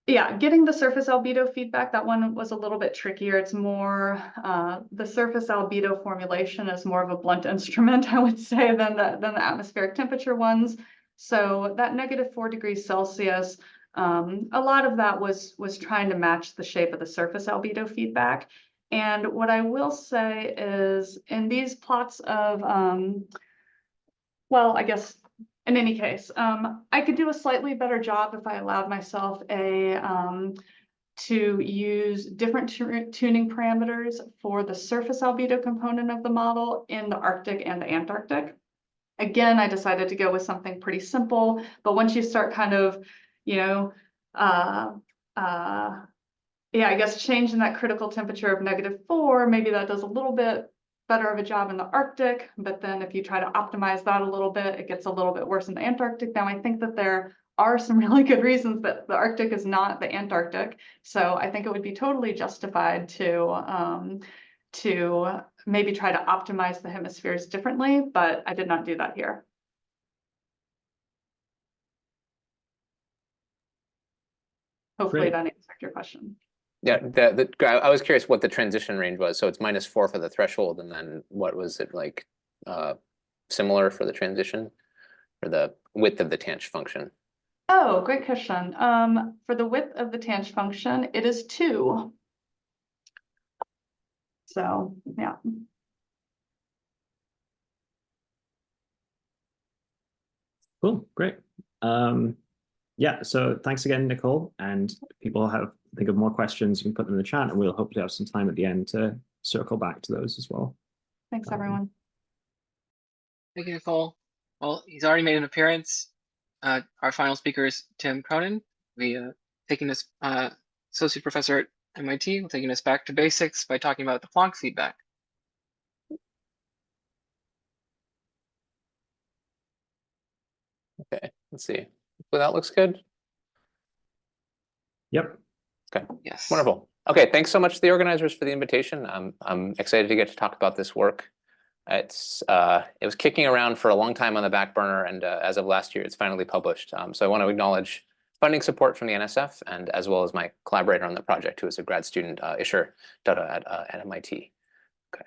S4: getting the surface albedo feedback. That one was a little bit trickier. It's more, the surface albedo formulation is more of a blunt instrument, I would say, than the atmospheric temperature ones. So that -4 degrees Celsius. A lot of that was trying to match the shape of the surface albedo feedback. And what I will say is in these plots of, well, I guess in any case, I could do a slightly better job if I allowed myself to use different tuning parameters for the surface albedo component of the model in the Arctic and the Antarctic. Again, I decided to go with something pretty simple, but once you start kind of, I guess changing that critical temperature of -4, maybe that does a little bit better of a job in the Arctic, but then if you try to optimize that a little bit, it gets a little bit worse in the Antarctic. Now, I think that there are some really good reasons that the Arctic is not the Antarctic. So I think it would be totally justified to maybe try to optimize the hemispheres differently, but I did not do that here. Hopefully that answered your question.
S8: Yeah, I was curious what the transition range was. So it's -4 for the threshold, and then what was it like similar for the transition, or the width of the tanh function?
S4: Oh, great question. For the width of the tanh function, it is 2. So, yeah.
S3: Cool, great. Yeah, so thanks again, Nicole. And if people think of more questions, you can put them in the chat, and we'll hopefully have some time at the end to circle back to those as well.
S4: Thanks, everyone.
S2: Thank you, Nicole. Well, he's already made an appearance. Our final speaker is Tim Cronin. Taking us, associate professor at MIT, taking us back to basics by talking about the Planck feedback.
S8: Okay, let's see. that looks good.
S3: Yep.
S8: Okay,
S2: Yes.
S8: wonderful. Okay, thanks so much to the organizers for the invitation. I'm excited to get to talk about this work. It was kicking around for a long time on the back burner, and as of last year, it's finally published. So I want to acknowledge funding support from the NSF, and as well as my collaborator on the project, who is a grad student, Ishur Dutta at MIT. Okay.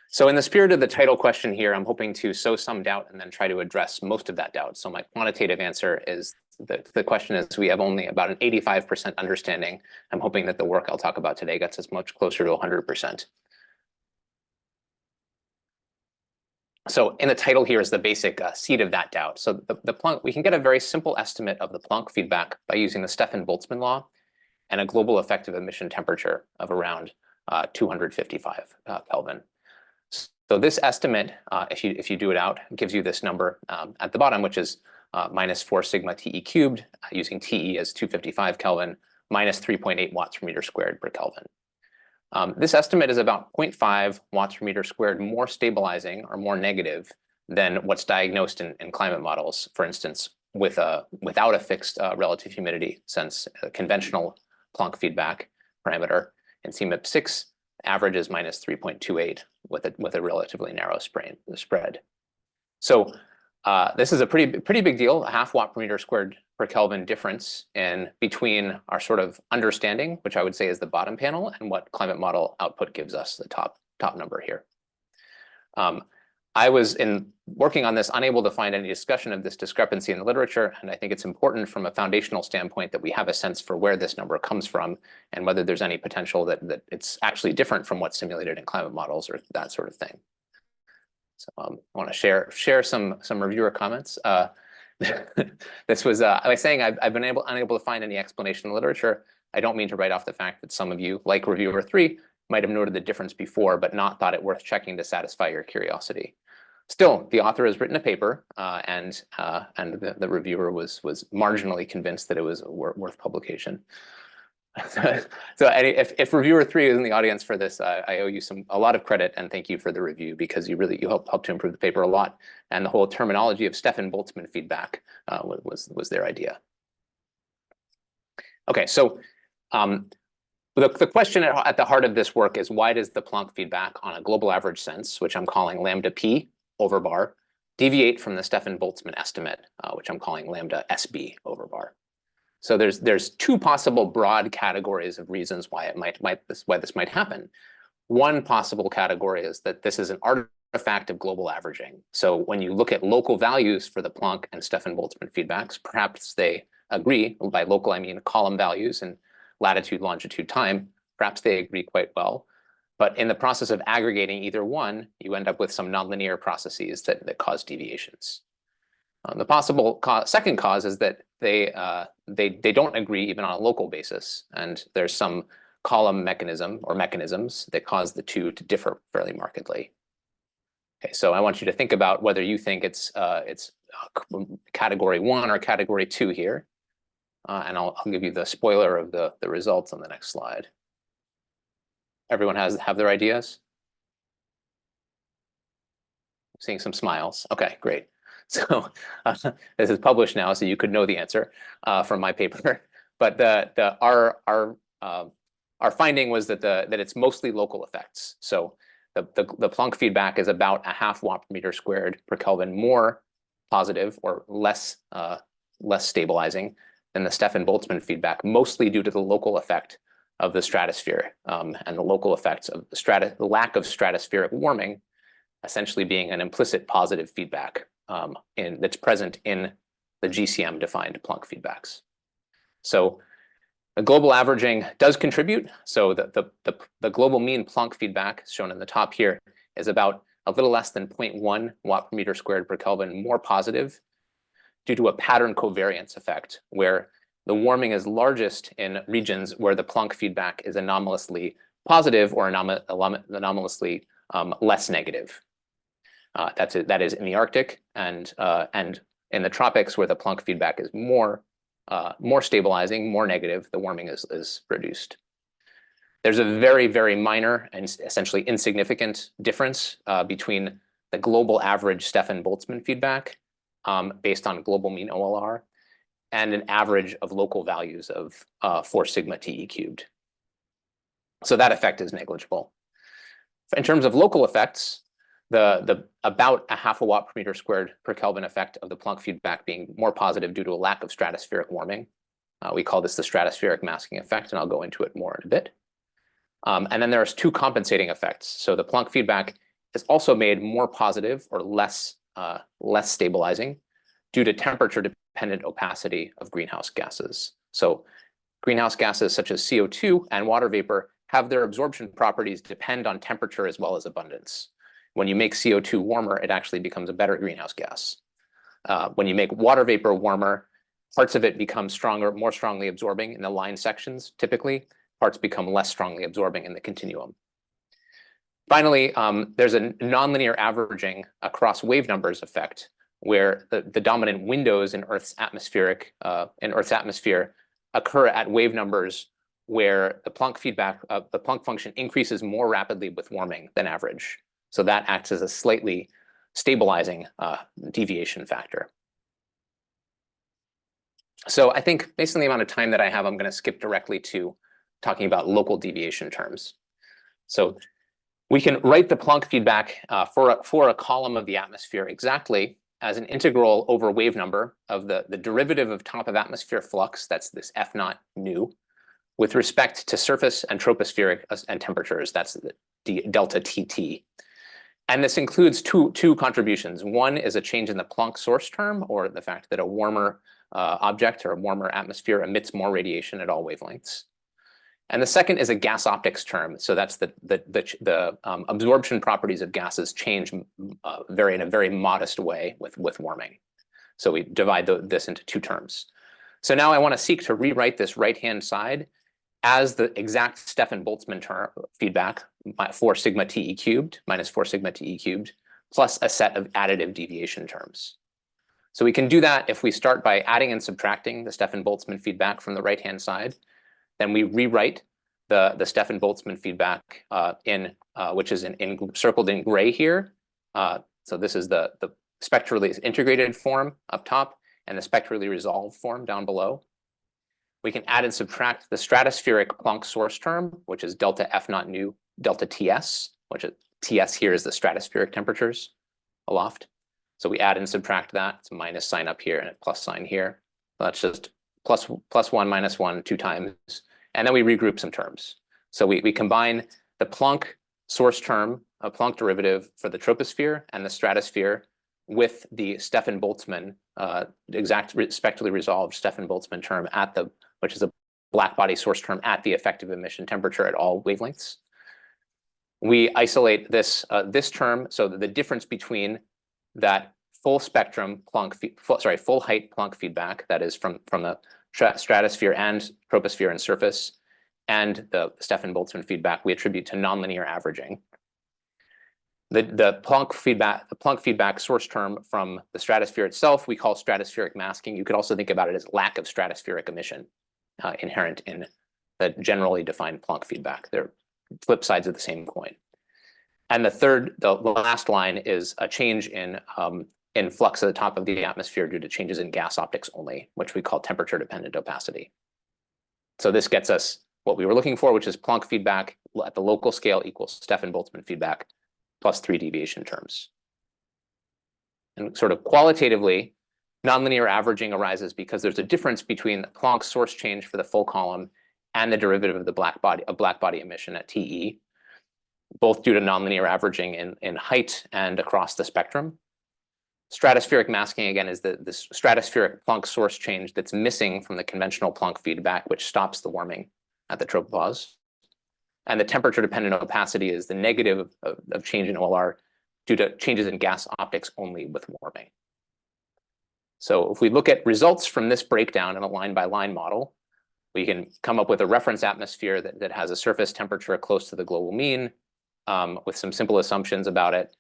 S8: So in the spirit of the title question here, I'm hoping to sow some doubt and then try to address most of that doubt. So my quantitative answer is the question is, we have only about an 85% understanding. I'm hoping that the work I'll talk about today gets us much closer to 100%. So in the title here is the basic seed of that doubt. So the Planck, we can get a very simple estimate of the Planck feedback by using the Stefan-Boltzmann law and a global effective emission temperature of around 255 Kelvin. So this estimate, if you do it out, gives you this number at the bottom, which is minus 4 sigma TE cubed, using TE as 255 Kelvin, minus 3.8 watts per meter squared per Kelvin. This estimate is about 0.5 watts per meter squared more stabilizing or more negative than what's diagnosed in climate models, for instance, without a fixed relative humidity, since conventional Planck feedback parameter in CMIP6 average is minus 3.28 with a relatively narrow spread. So this is a pretty big deal, a half watt per meter squared per Kelvin difference in between our sort of understanding, which I would say is the bottom panel, and what climate model output gives us, the top number here. I was working on this unable to find any discussion of this discrepancy in the literature, and I think it's important from a foundational standpoint that we have a sense for where this number comes from and whether there's any potential that it's actually different from what's simulated in climate models or that sort of thing. So I want to share some reviewer comments. This was I was saying I've been unable to find any explanation in the literature. I don't mean to write off the fact that some of you, like reviewer 3, might have noted the difference before, but not thought it worth checking to satisfy your curiosity. Still, the author has written a paper, and the reviewer was marginally convinced that it was worth publication. So if reviewer 3 is in the audience for this, I owe you a lot of credit, and thank you for the review, because you helped to improve the paper a lot, and the whole terminology of Stefan-Boltzmann feedback was their idea. Okay, so the question at the heart of this work is, why does the Planck feedback on a global average sense, which I'm calling lambda p over bar, deviate from the Stefan-Boltzmann estimate, which I'm calling lambda SB over bar? So there's 2 possible broad categories of reasons why this might happen. One possible category is that this is an artifact of global averaging. So when you look at local values for the Planck and Stefan-Boltzmann feedbacks, perhaps they agree. By local, I mean column values and latitude, longitude, time. Perhaps they agree quite well. But in the process of aggregating either one, you end up with some nonlinear processes that cause deviations. The possible second cause is that they don't agree even on a local basis, and there's some column mechanism or mechanisms that cause the two to differ fairly markedly. Okay, so I want you to think about whether you think it's category 1 or category 2 here, and I'll give you the spoiler of the results on the next slide. Everyone have their ideas? I'm seeing some smiles. Okay, great. So this is published now, so you could know the answer from my paper. But our finding was that it's mostly local effects. So the Planck feedback is about a half watt per meter squared per Kelvin more positive or less stabilizing than the Stefan-Boltzmann feedback, mostly due to the local effect of the stratosphere and the local effects of the lack of stratospheric warming, essentially being an implicit positive feedback that's present in the GCM-defined Planck feedbacks. So the global averaging does contribute. So the global mean Planck feedback, shown in the top here, is about a little less than 0.1 watt per meter squared per Kelvin more positive due to a pattern covariance effect, where the warming is largest in regions where the Planck feedback is anomalously positive or anomalously less negative. That is in the Arctic and in the tropics, where the Planck feedback is more stabilizing, more negative, the warming is reduced. There's a very, very minor and essentially insignificant difference between the global average Stefan-Boltzmann feedback based on global mean OLR, and an average of local values of 4 sigma TE cubed. So that effect is negligible. In terms of local effects, the about a half a watt per meter squared per Kelvin effect of the Planck feedback being more positive due to a lack of stratospheric warming. We call this the stratospheric masking effect, and I'll go into it more in a bit. And then there's 2 compensating effects. So the Planck feedback is also made more positive or less stabilizing due to temperature-dependent opacity of greenhouse gases. So greenhouse gases such as CO2 and water vapor have their absorption properties depend on temperature as well as abundance. When you make CO2 warmer, it actually becomes a better greenhouse gas. When you make water vapor warmer, parts of it become stronger, more strongly absorbing in the line sections, typically. Parts become less strongly absorbing in the continuum. Finally, there's a nonlinear averaging across wave numbers effect, where the dominant windows in Earth's atmosphere occur at wave numbers where the Planck feedback, the Planck function increases more rapidly with warming than average. So that acts as a slightly stabilizing deviation factor. So I think based on the amount of time that I have, I'm going to skip directly to talking about local deviation terms. So we can write the Planck feedback for a column of the atmosphere exactly as an integral over wave number of the derivative of top of atmosphere flux, that's this F naught nu, with respect to surface and tropospheric and temperatures, that's the delta TT. And this includes two contributions. One is a change in the Planck source term, or the fact that a warmer object or a warmer atmosphere emits more radiation at all wavelengths. And the second is a gas optics term. So that's the absorption properties of gases change in a very modest way with warming. So we divide this into 2 terms. So now I want to seek to rewrite this right-hand side as the exact Stefan-Boltzmann term feedback, 4 sigma TE cubed minus 4 sigma TE cubed, plus a set of additive deviation terms. So we can do that if we start by adding and subtracting the Stefan-Boltzmann feedback from the right-hand side. Then we rewrite the Stefan-Boltzmann feedback which is circled in gray here. So this is the spectrally integrated form up top and the spectrally resolved form down below. We can add and subtract the stratospheric Planck source term, which is delta F naught nu delta TS, which is TS here is the stratospheric temperatures aloft. So we add and subtract that. It's a minus sign up here and a plus sign here. That's just plus 1 minus 1 2 times. And then we regroup some terms. So we combine the Planck source term, a Planck derivative for the troposphere and the stratosphere with the Stefan-Boltzmann, exact spectrally resolved Stefan-Boltzmann term which is a black body source term at the effective emission temperature at all wavelengths. We isolate this term, so that the difference between that full spectrum Planck, full height Planck feedback, that is from the stratosphere and troposphere and surface, and the Stefan-Boltzmann feedback we attribute to nonlinear averaging. The Planck feedback source term from the stratosphere itself we call stratospheric masking. You could also think about it as lack of stratospheric emission inherent in the generally defined Planck feedback. They're flip sides of the same coin. And the last line is a change in flux at the top of the atmosphere due to changes in gas optics only, which we call temperature-dependent opacity. So this gets us what we were looking for, which is Planck feedback at the local scale equals Stefan-Boltzmann feedback plus 3 deviation terms. And sort of qualitatively, nonlinear averaging arises because there's a difference between the Planck source change for the full column and the derivative of the black body emission at TE, both due to nonlinear averaging in height and across the spectrum. Stratospheric masking, again, is the stratospheric Planck source change that's missing from the conventional Planck feedback, which stops the warming at the tropopause. And the temperature-dependent opacity is the negative of change in OLR due to changes in gas optics only with warming. So if we look at results from this breakdown in a line-by-line model, we can come up with a reference atmosphere that has a surface temperature close to the global mean with some simple assumptions about it,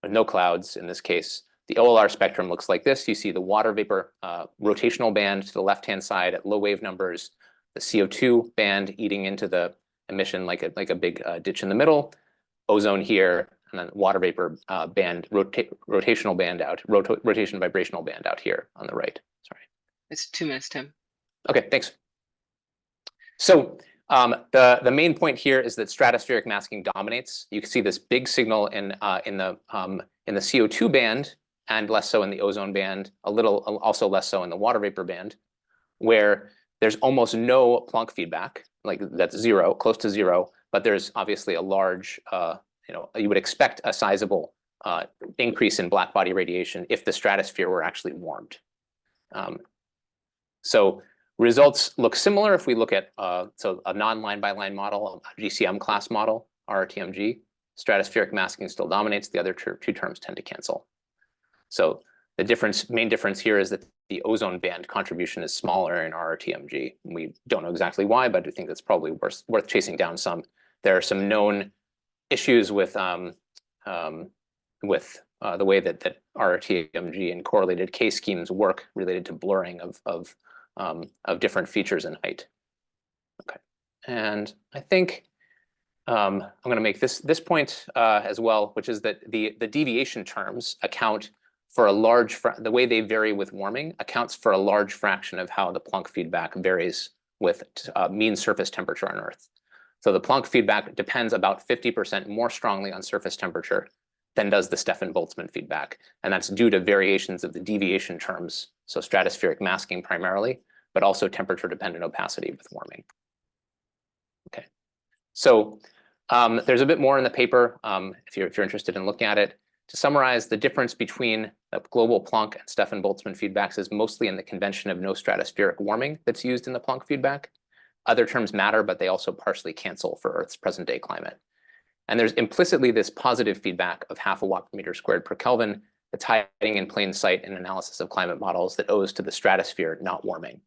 S8: with no clouds in this case. The OLR spectrum looks like this. You see the water vapor rotational band to the left-hand side at low wave numbers, the CO2 band eating into the emission like a big ditch in the middle, ozone here, and then water vapor band, rotational band out, rotation vibrational band out here on the right. Sorry.
S2: It's 2 minutes, Tim.
S8: Okay, thanks. So the main point here is that stratospheric masking dominates. You can see this big signal in the CO2 band, and less so in the ozone band, a little also less so in the water vapor band, where there's almost no Planck feedback, like that's zero, close to zero, but there's obviously a large, you would expect a sizable increase in black body radiation if the stratosphere were actually warmed. So results look similar if we look at so a non-line by line model, a GCM class model, RRTMG. Stratospheric masking still dominates. The other two terms tend to cancel. So the main difference here is that the ozone band contribution is smaller in RRTMG. We don't know exactly why, but I think that's probably worth chasing down some. There are some known issues with the way that RRTMG and correlated K schemes work related to blurring of different features in height. Okay, and I think I'm going to make this point as well, which is that the deviation terms account for a large the way they vary with warming accounts for a large fraction of how the Planck feedback varies with mean surface temperature on Earth. So the Planck feedback depends about 50% more strongly on surface temperature than does the Stefan-Boltzmann feedback, and that's due to variations of the deviation terms, so stratospheric masking primarily, but also temperature-dependent opacity with warming. Okay, so there's a bit more in the paper if you're interested in looking at it. To summarize, the difference between the global Planck and Stefan-Boltzmann feedbacks is mostly in the convention of no stratospheric warming that's used in the Planck feedback. Other terms matter, but they also partially cancel for Earth's present-day climate. And there's implicitly this positive feedback of half a watt per meter squared per Kelvin that's hiding in plain sight in analysis of climate models that owes to the stratosphere not warming.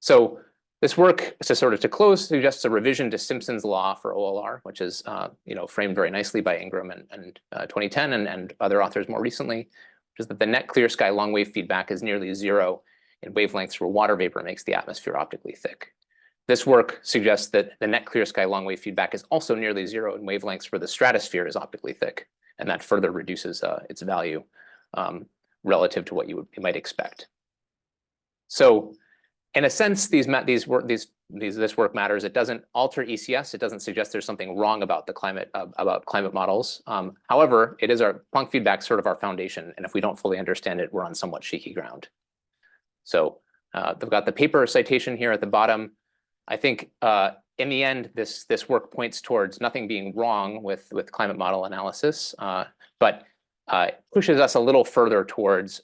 S8: So this work, to close, suggests a revision to Simpson's law for OLR, which is framed very nicely by Ingram and 2010 and other authors more recently, which is that the net clear sky long wave feedback is nearly zero in wavelengths where water vapor makes the atmosphere optically thick. This work suggests that the net clear sky long wave feedback is also nearly zero in wavelengths where the stratosphere is optically thick, and that further reduces its value relative to what you might expect. So, in a sense, this work matters. It doesn't alter ECS. It doesn't suggest there's something wrong about the climate models. However, it is our Planck feedback, sort of our foundation, and if we don't fully understand it, we're on somewhat shaky ground. So they've got the paper citation here at the bottom. I think in the end, this work points towards nothing being wrong with climate model analysis, but pushes us a little further towards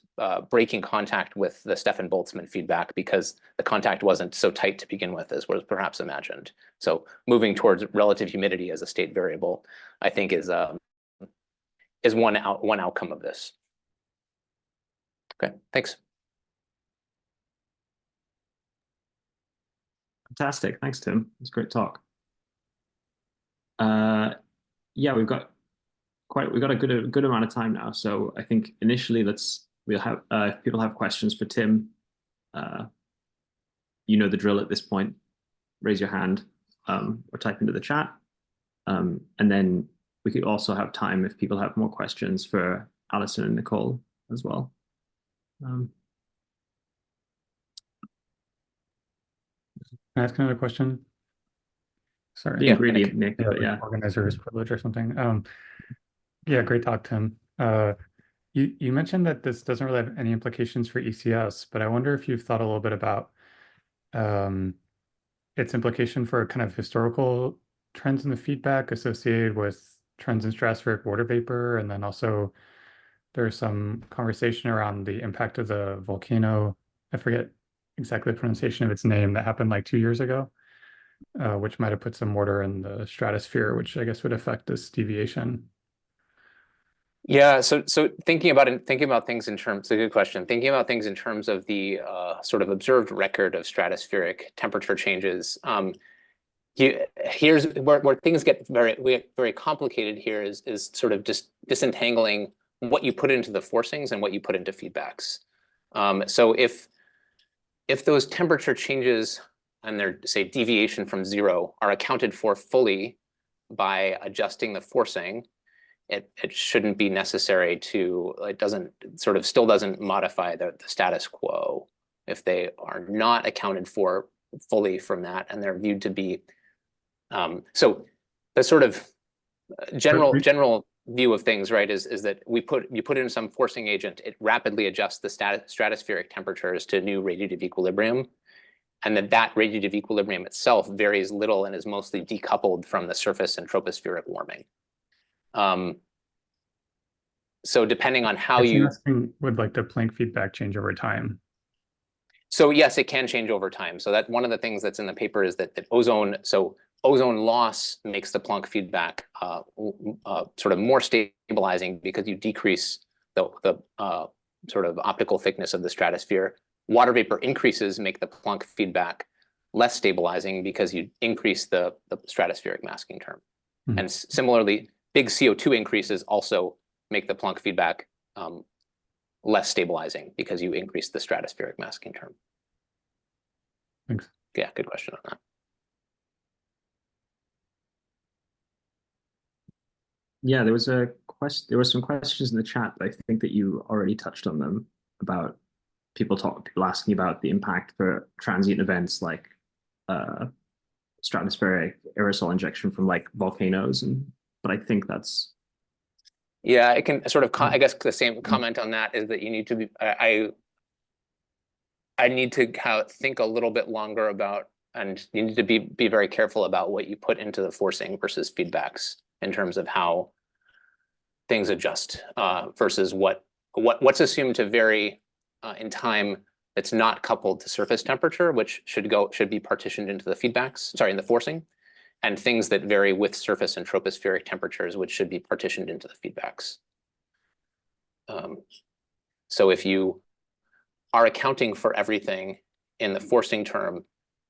S8: breaking contact with the Stefan-Boltzmann feedback because the contact wasn't so tight to begin with as was perhaps imagined. So moving towards relative humidity as a state variable, I think is one outcome of this. Okay, thanks.
S3: Fantastic, thanks, Tim. It's a great talk. Yeah, we've got a good amount of time now, so I think initially we'll have if people have questions for Tim, you know the drill at this point. Raise your hand or type into the chat, and then we could also have time if people have more questions for Allison and Nicole as well.
S1: Can I ask another question? Sorry.
S3: The ingredient, Nick, but yeah.
S1: Organizer's privilege or something. Yeah, great talk, Tim. You mentioned that this doesn't really have any implications for ECS, but I wonder if you've thought a little bit about its implication for kind of historical trends in the feedback associated with trends in stratospheric water vapor, and then also there's some conversation around the impact of the volcano. I forget exactly the pronunciation of its name that happened like 2 years ago, which might have put some water in the stratosphere, which I guess would affect this deviation.
S8: Yeah, so thinking about things in terms, it's a good question. Thinking about things in terms of the sort of observed record of stratospheric temperature changes. Here's where things get very complicated. Here is sort of just disentangling what you put into the forcings and what you put into feedbacks. So if those temperature changes and their, say, deviation from zero are accounted for fully by adjusting the forcing, it shouldn't be necessary to, it doesn't, sort of still doesn't modify the status quo if they are not accounted for fully from that, and they're viewed to be, so the sort of general view of things, right, is that you put in some forcing agent, it rapidly adjusts the stratospheric temperatures to new radiative equilibrium, and that radiative equilibrium itself varies little and is mostly decoupled from the surface and tropospheric warming. So depending on how you
S1: would like the Planck feedback change over time?
S8: So yes, it can change over time. So that one of the things that's in the paper is that ozone loss makes the Planck feedback sort of more stabilizing because you decrease the sort of optical thickness of the stratosphere. Water vapor increases make the Planck feedback less stabilizing because you increase the stratospheric masking term.
S1: Mm-hmm.
S8: And similarly, big CO2 increases also make the Planck feedback less stabilizing because you increase the stratospheric masking term.
S1: Thanks.
S8: Yeah, good question on that.
S3: Yeah, there was there were some questions in the chat, but I think that you already touched on them about people asking about the impact for transient events like stratospheric aerosol injection from like volcanoes, but I think that's.
S8: Yeah, I can sort of, I guess the same comment on that is that you need to be, I need to think a little bit longer about, and you need to be very careful about what you put into the forcing versus feedbacks in terms of how things adjust versus what's assumed to vary in time that's not coupled to surface temperature, which should be partitioned into the feedbacks, sorry, in the forcing, and things that vary with surface and tropospheric temperatures, which should be partitioned into the feedbacks. So if you are accounting for everything in the forcing term,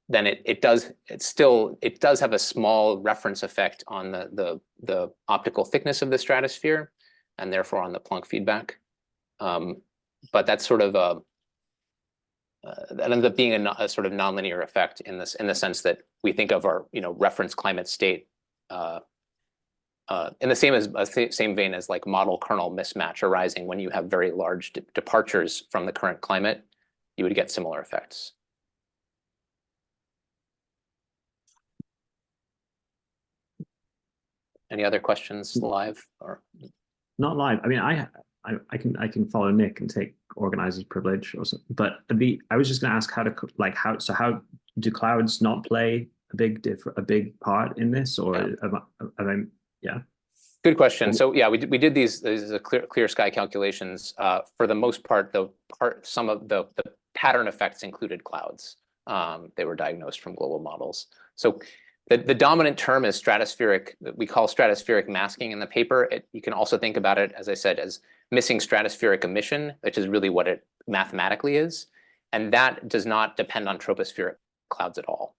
S8: then it does have a small reference effect on the optical thickness of the stratosphere, and therefore on the Planck feedback. But that's sort of that ends up being a sort of nonlinear effect in the sense that we think of our reference climate state in the same vein as like model kernel mismatch arising when you have very large departures from the current climate, you would get similar effects. Any other questions live or
S3: not live? I mean, I can follow Nick and take organizer's privilege or something. But I was just going to ask how do clouds not play a big part in this, or yeah.
S8: Good question. So yeah, we did these clear sky calculations. For the most part, some of the pattern effects included clouds. They were diagnosed from global models. So the dominant term is stratospheric, that we call stratospheric masking in the paper. You can also think about it, as I said, as missing stratospheric emission, which is really what it mathematically is. And that does not depend on tropospheric clouds at all.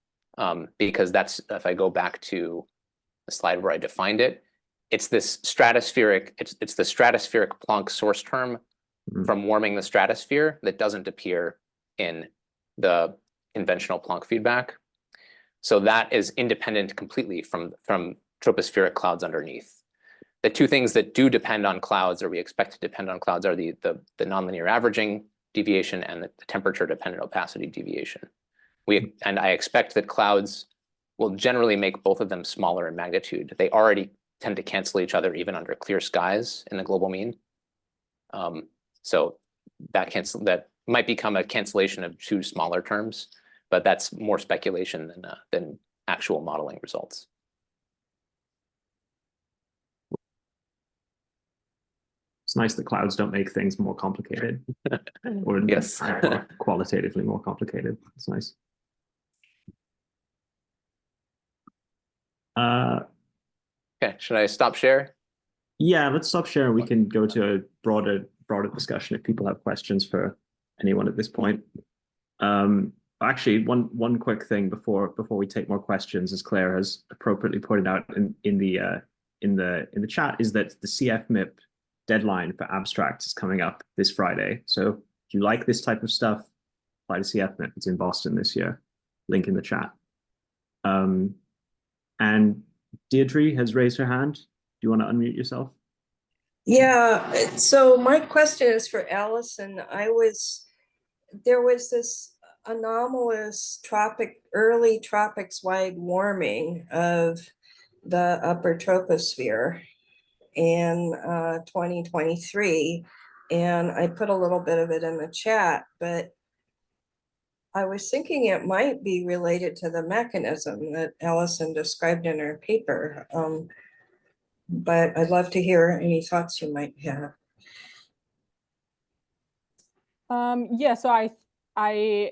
S8: Because that's, if I go back to the slide where I defined it, it's this stratospheric, it's the stratospheric Planck source term from warming the stratosphere that doesn't appear in the conventional Planck feedback. So that is independent completely from tropospheric clouds underneath. The two things that do depend on clouds, or we expect to depend on clouds, are the nonlinear averaging deviation and the temperature-dependent opacity deviation. And I expect that clouds will generally make both of them smaller in magnitude. They already tend to cancel each other even under clear skies in the global mean. So that might become a cancellation of two smaller terms, but that's more speculation than actual modeling results.
S3: It's nice that clouds don't make things more complicated, or
S8: yes,
S3: qualitatively more complicated. It's nice.
S8: Okay, should I stop share?
S3: Yeah, let's stop share. We can go to a broader discussion if people have questions for anyone at this point. Actually, one quick thing before we take more questions, as Claire has appropriately pointed out in the chat, is that the CFMIP deadline for abstracts is coming up this Friday. So if you like this type of stuff, apply to CFMIP. It's in Boston this year. Link in the chat. And Deirdre has raised her hand. Do you want to unmute yourself?
S9: Yeah, so my question is for Allison. There was this anomalous early tropics-wide warming of the upper troposphere in 2023. And I put a little bit of it in the chat, but I was thinking it might be related to the mechanism that Allison described in her paper. But I'd love to hear any thoughts you might have.
S5: Yeah, so I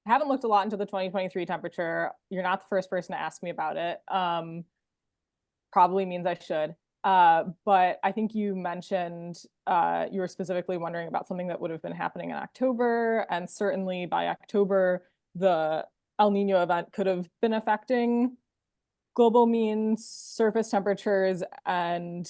S5: haven't looked a lot into the 2023 temperature. You're not the first person to ask me about it. Probably means I should. But I think you mentioned you were specifically wondering about something that would have been happening in October, and certainly by October, the El Nino event could have been affecting global mean surface temperatures, and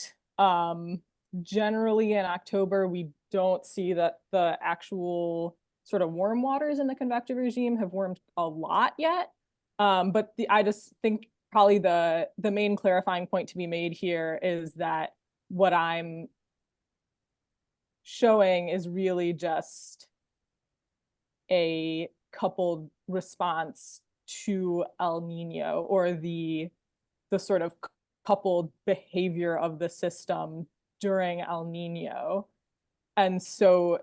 S5: generally in October, we don't see that the actual sort of warm waters in the convective regime have warmed a lot yet. But I just think probably the main clarifying point to be made here is that what I'm showing is really just a coupled response to El Nino, or the sort of coupled behavior of the system during El Nino. And so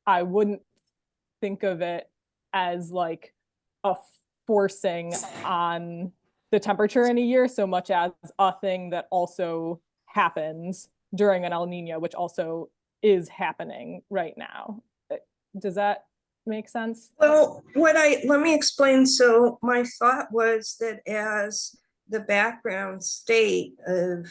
S5: I wouldn't think of it as like a forcing on the temperature in a year so much as a thing that also happens during an El Nino, which also is happening right now. Does that make sense?
S9: Well, let me explain. So my thought was that as the background state of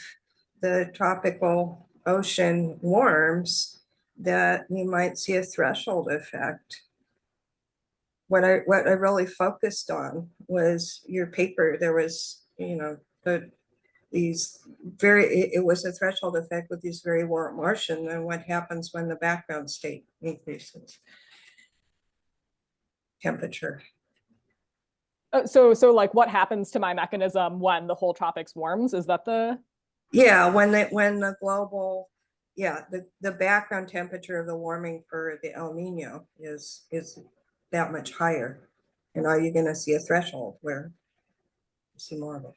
S9: the tropical ocean warms, that you might see a threshold effect. What I really focused on was your paper. There was, it was a threshold effect with these very warm Martian, and what happens when the background state increases temperature.
S5: So like what happens to my mechanism when the whole tropics warms? Is that the?
S9: Yeah, when the global, the background temperature of the warming for the El Nino is that much higher. And are you going to see a threshold where you see more of it?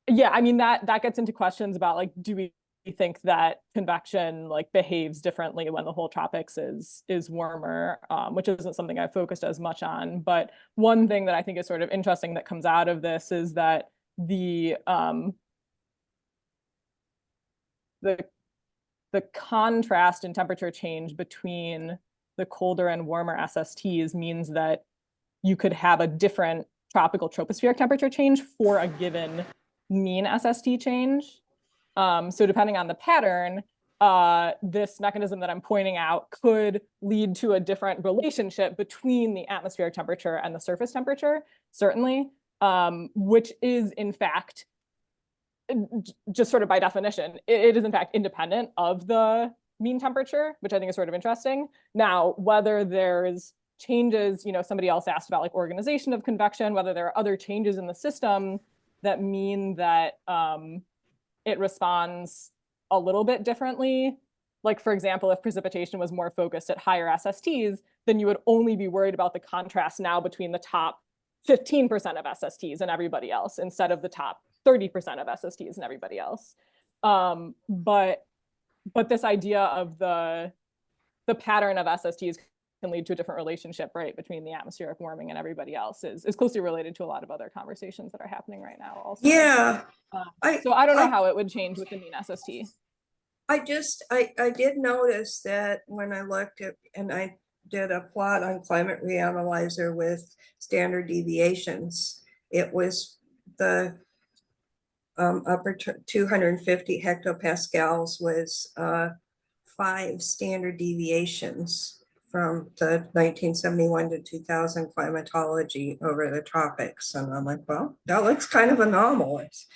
S5: Yeah, I mean that gets into questions about like, do we think that convection like behaves differently when the whole tropics is warmer, which isn't something I've focused as much on. But one thing that I think is sort of interesting that comes out of this is that the contrast in temperature change between the colder and warmer SSTs means that you could have a different tropical tropospheric temperature change for a given mean SST change. So depending on the pattern, this mechanism that I'm pointing out could lead to a different relationship between the atmospheric temperature and the surface temperature, certainly, which is in fact, just sort of by definition, it is in fact independent of the mean temperature, which I think is sort of interesting. Now, whether there's changes, somebody else asked about like organization of convection, whether there are other changes in the system that mean that it responds a little bit differently. Like, for example, if precipitation was more focused at higher SSTs, then you would only be worried about the contrast now between the top 15% of SSTs and everybody else instead of the top 30% of SSTs and everybody else. But this idea of the pattern of SSTs can lead to a different relationship, right, between the atmospheric warming and everybody else is closely related to a lot of other conversations that are happening right now also.
S9: Yeah.
S5: So I don't know how it would change with the mean SST.
S9: I did notice that when I looked at, and I did a plot on Climate Reanalyzer with standard deviations, it was the upper 250 hectopascals was 5 standard deviations from the 1971 to 2000 climatology over the tropics. And I'm like, well, that looks kind of anomalous.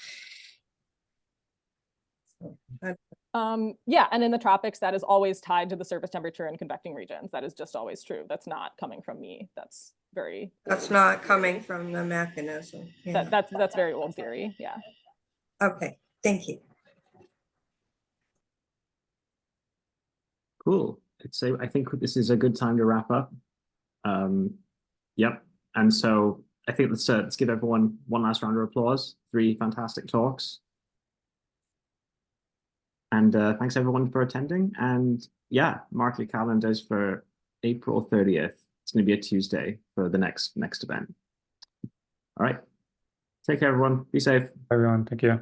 S5: Yeah, and in the tropics, that is always tied to the surface temperature and convecting regions. That is just always true. That's not coming from me. That's very
S9: That's not coming from the mechanism. Yeah.
S5: that's very old theory. Yeah.
S9: Okay, thank you.
S3: Cool. So I think this is a good time to wrap up. Yep. And so I think let's give everyone one last round of applause. 3 fantastic talks. And thanks everyone for attending. And yeah, mark your calendars for April 30th. It's going to be a Tuesday for the next event. All right. Take care, everyone. Be safe.
S1: Everyone, thank you.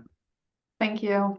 S4: Thank you.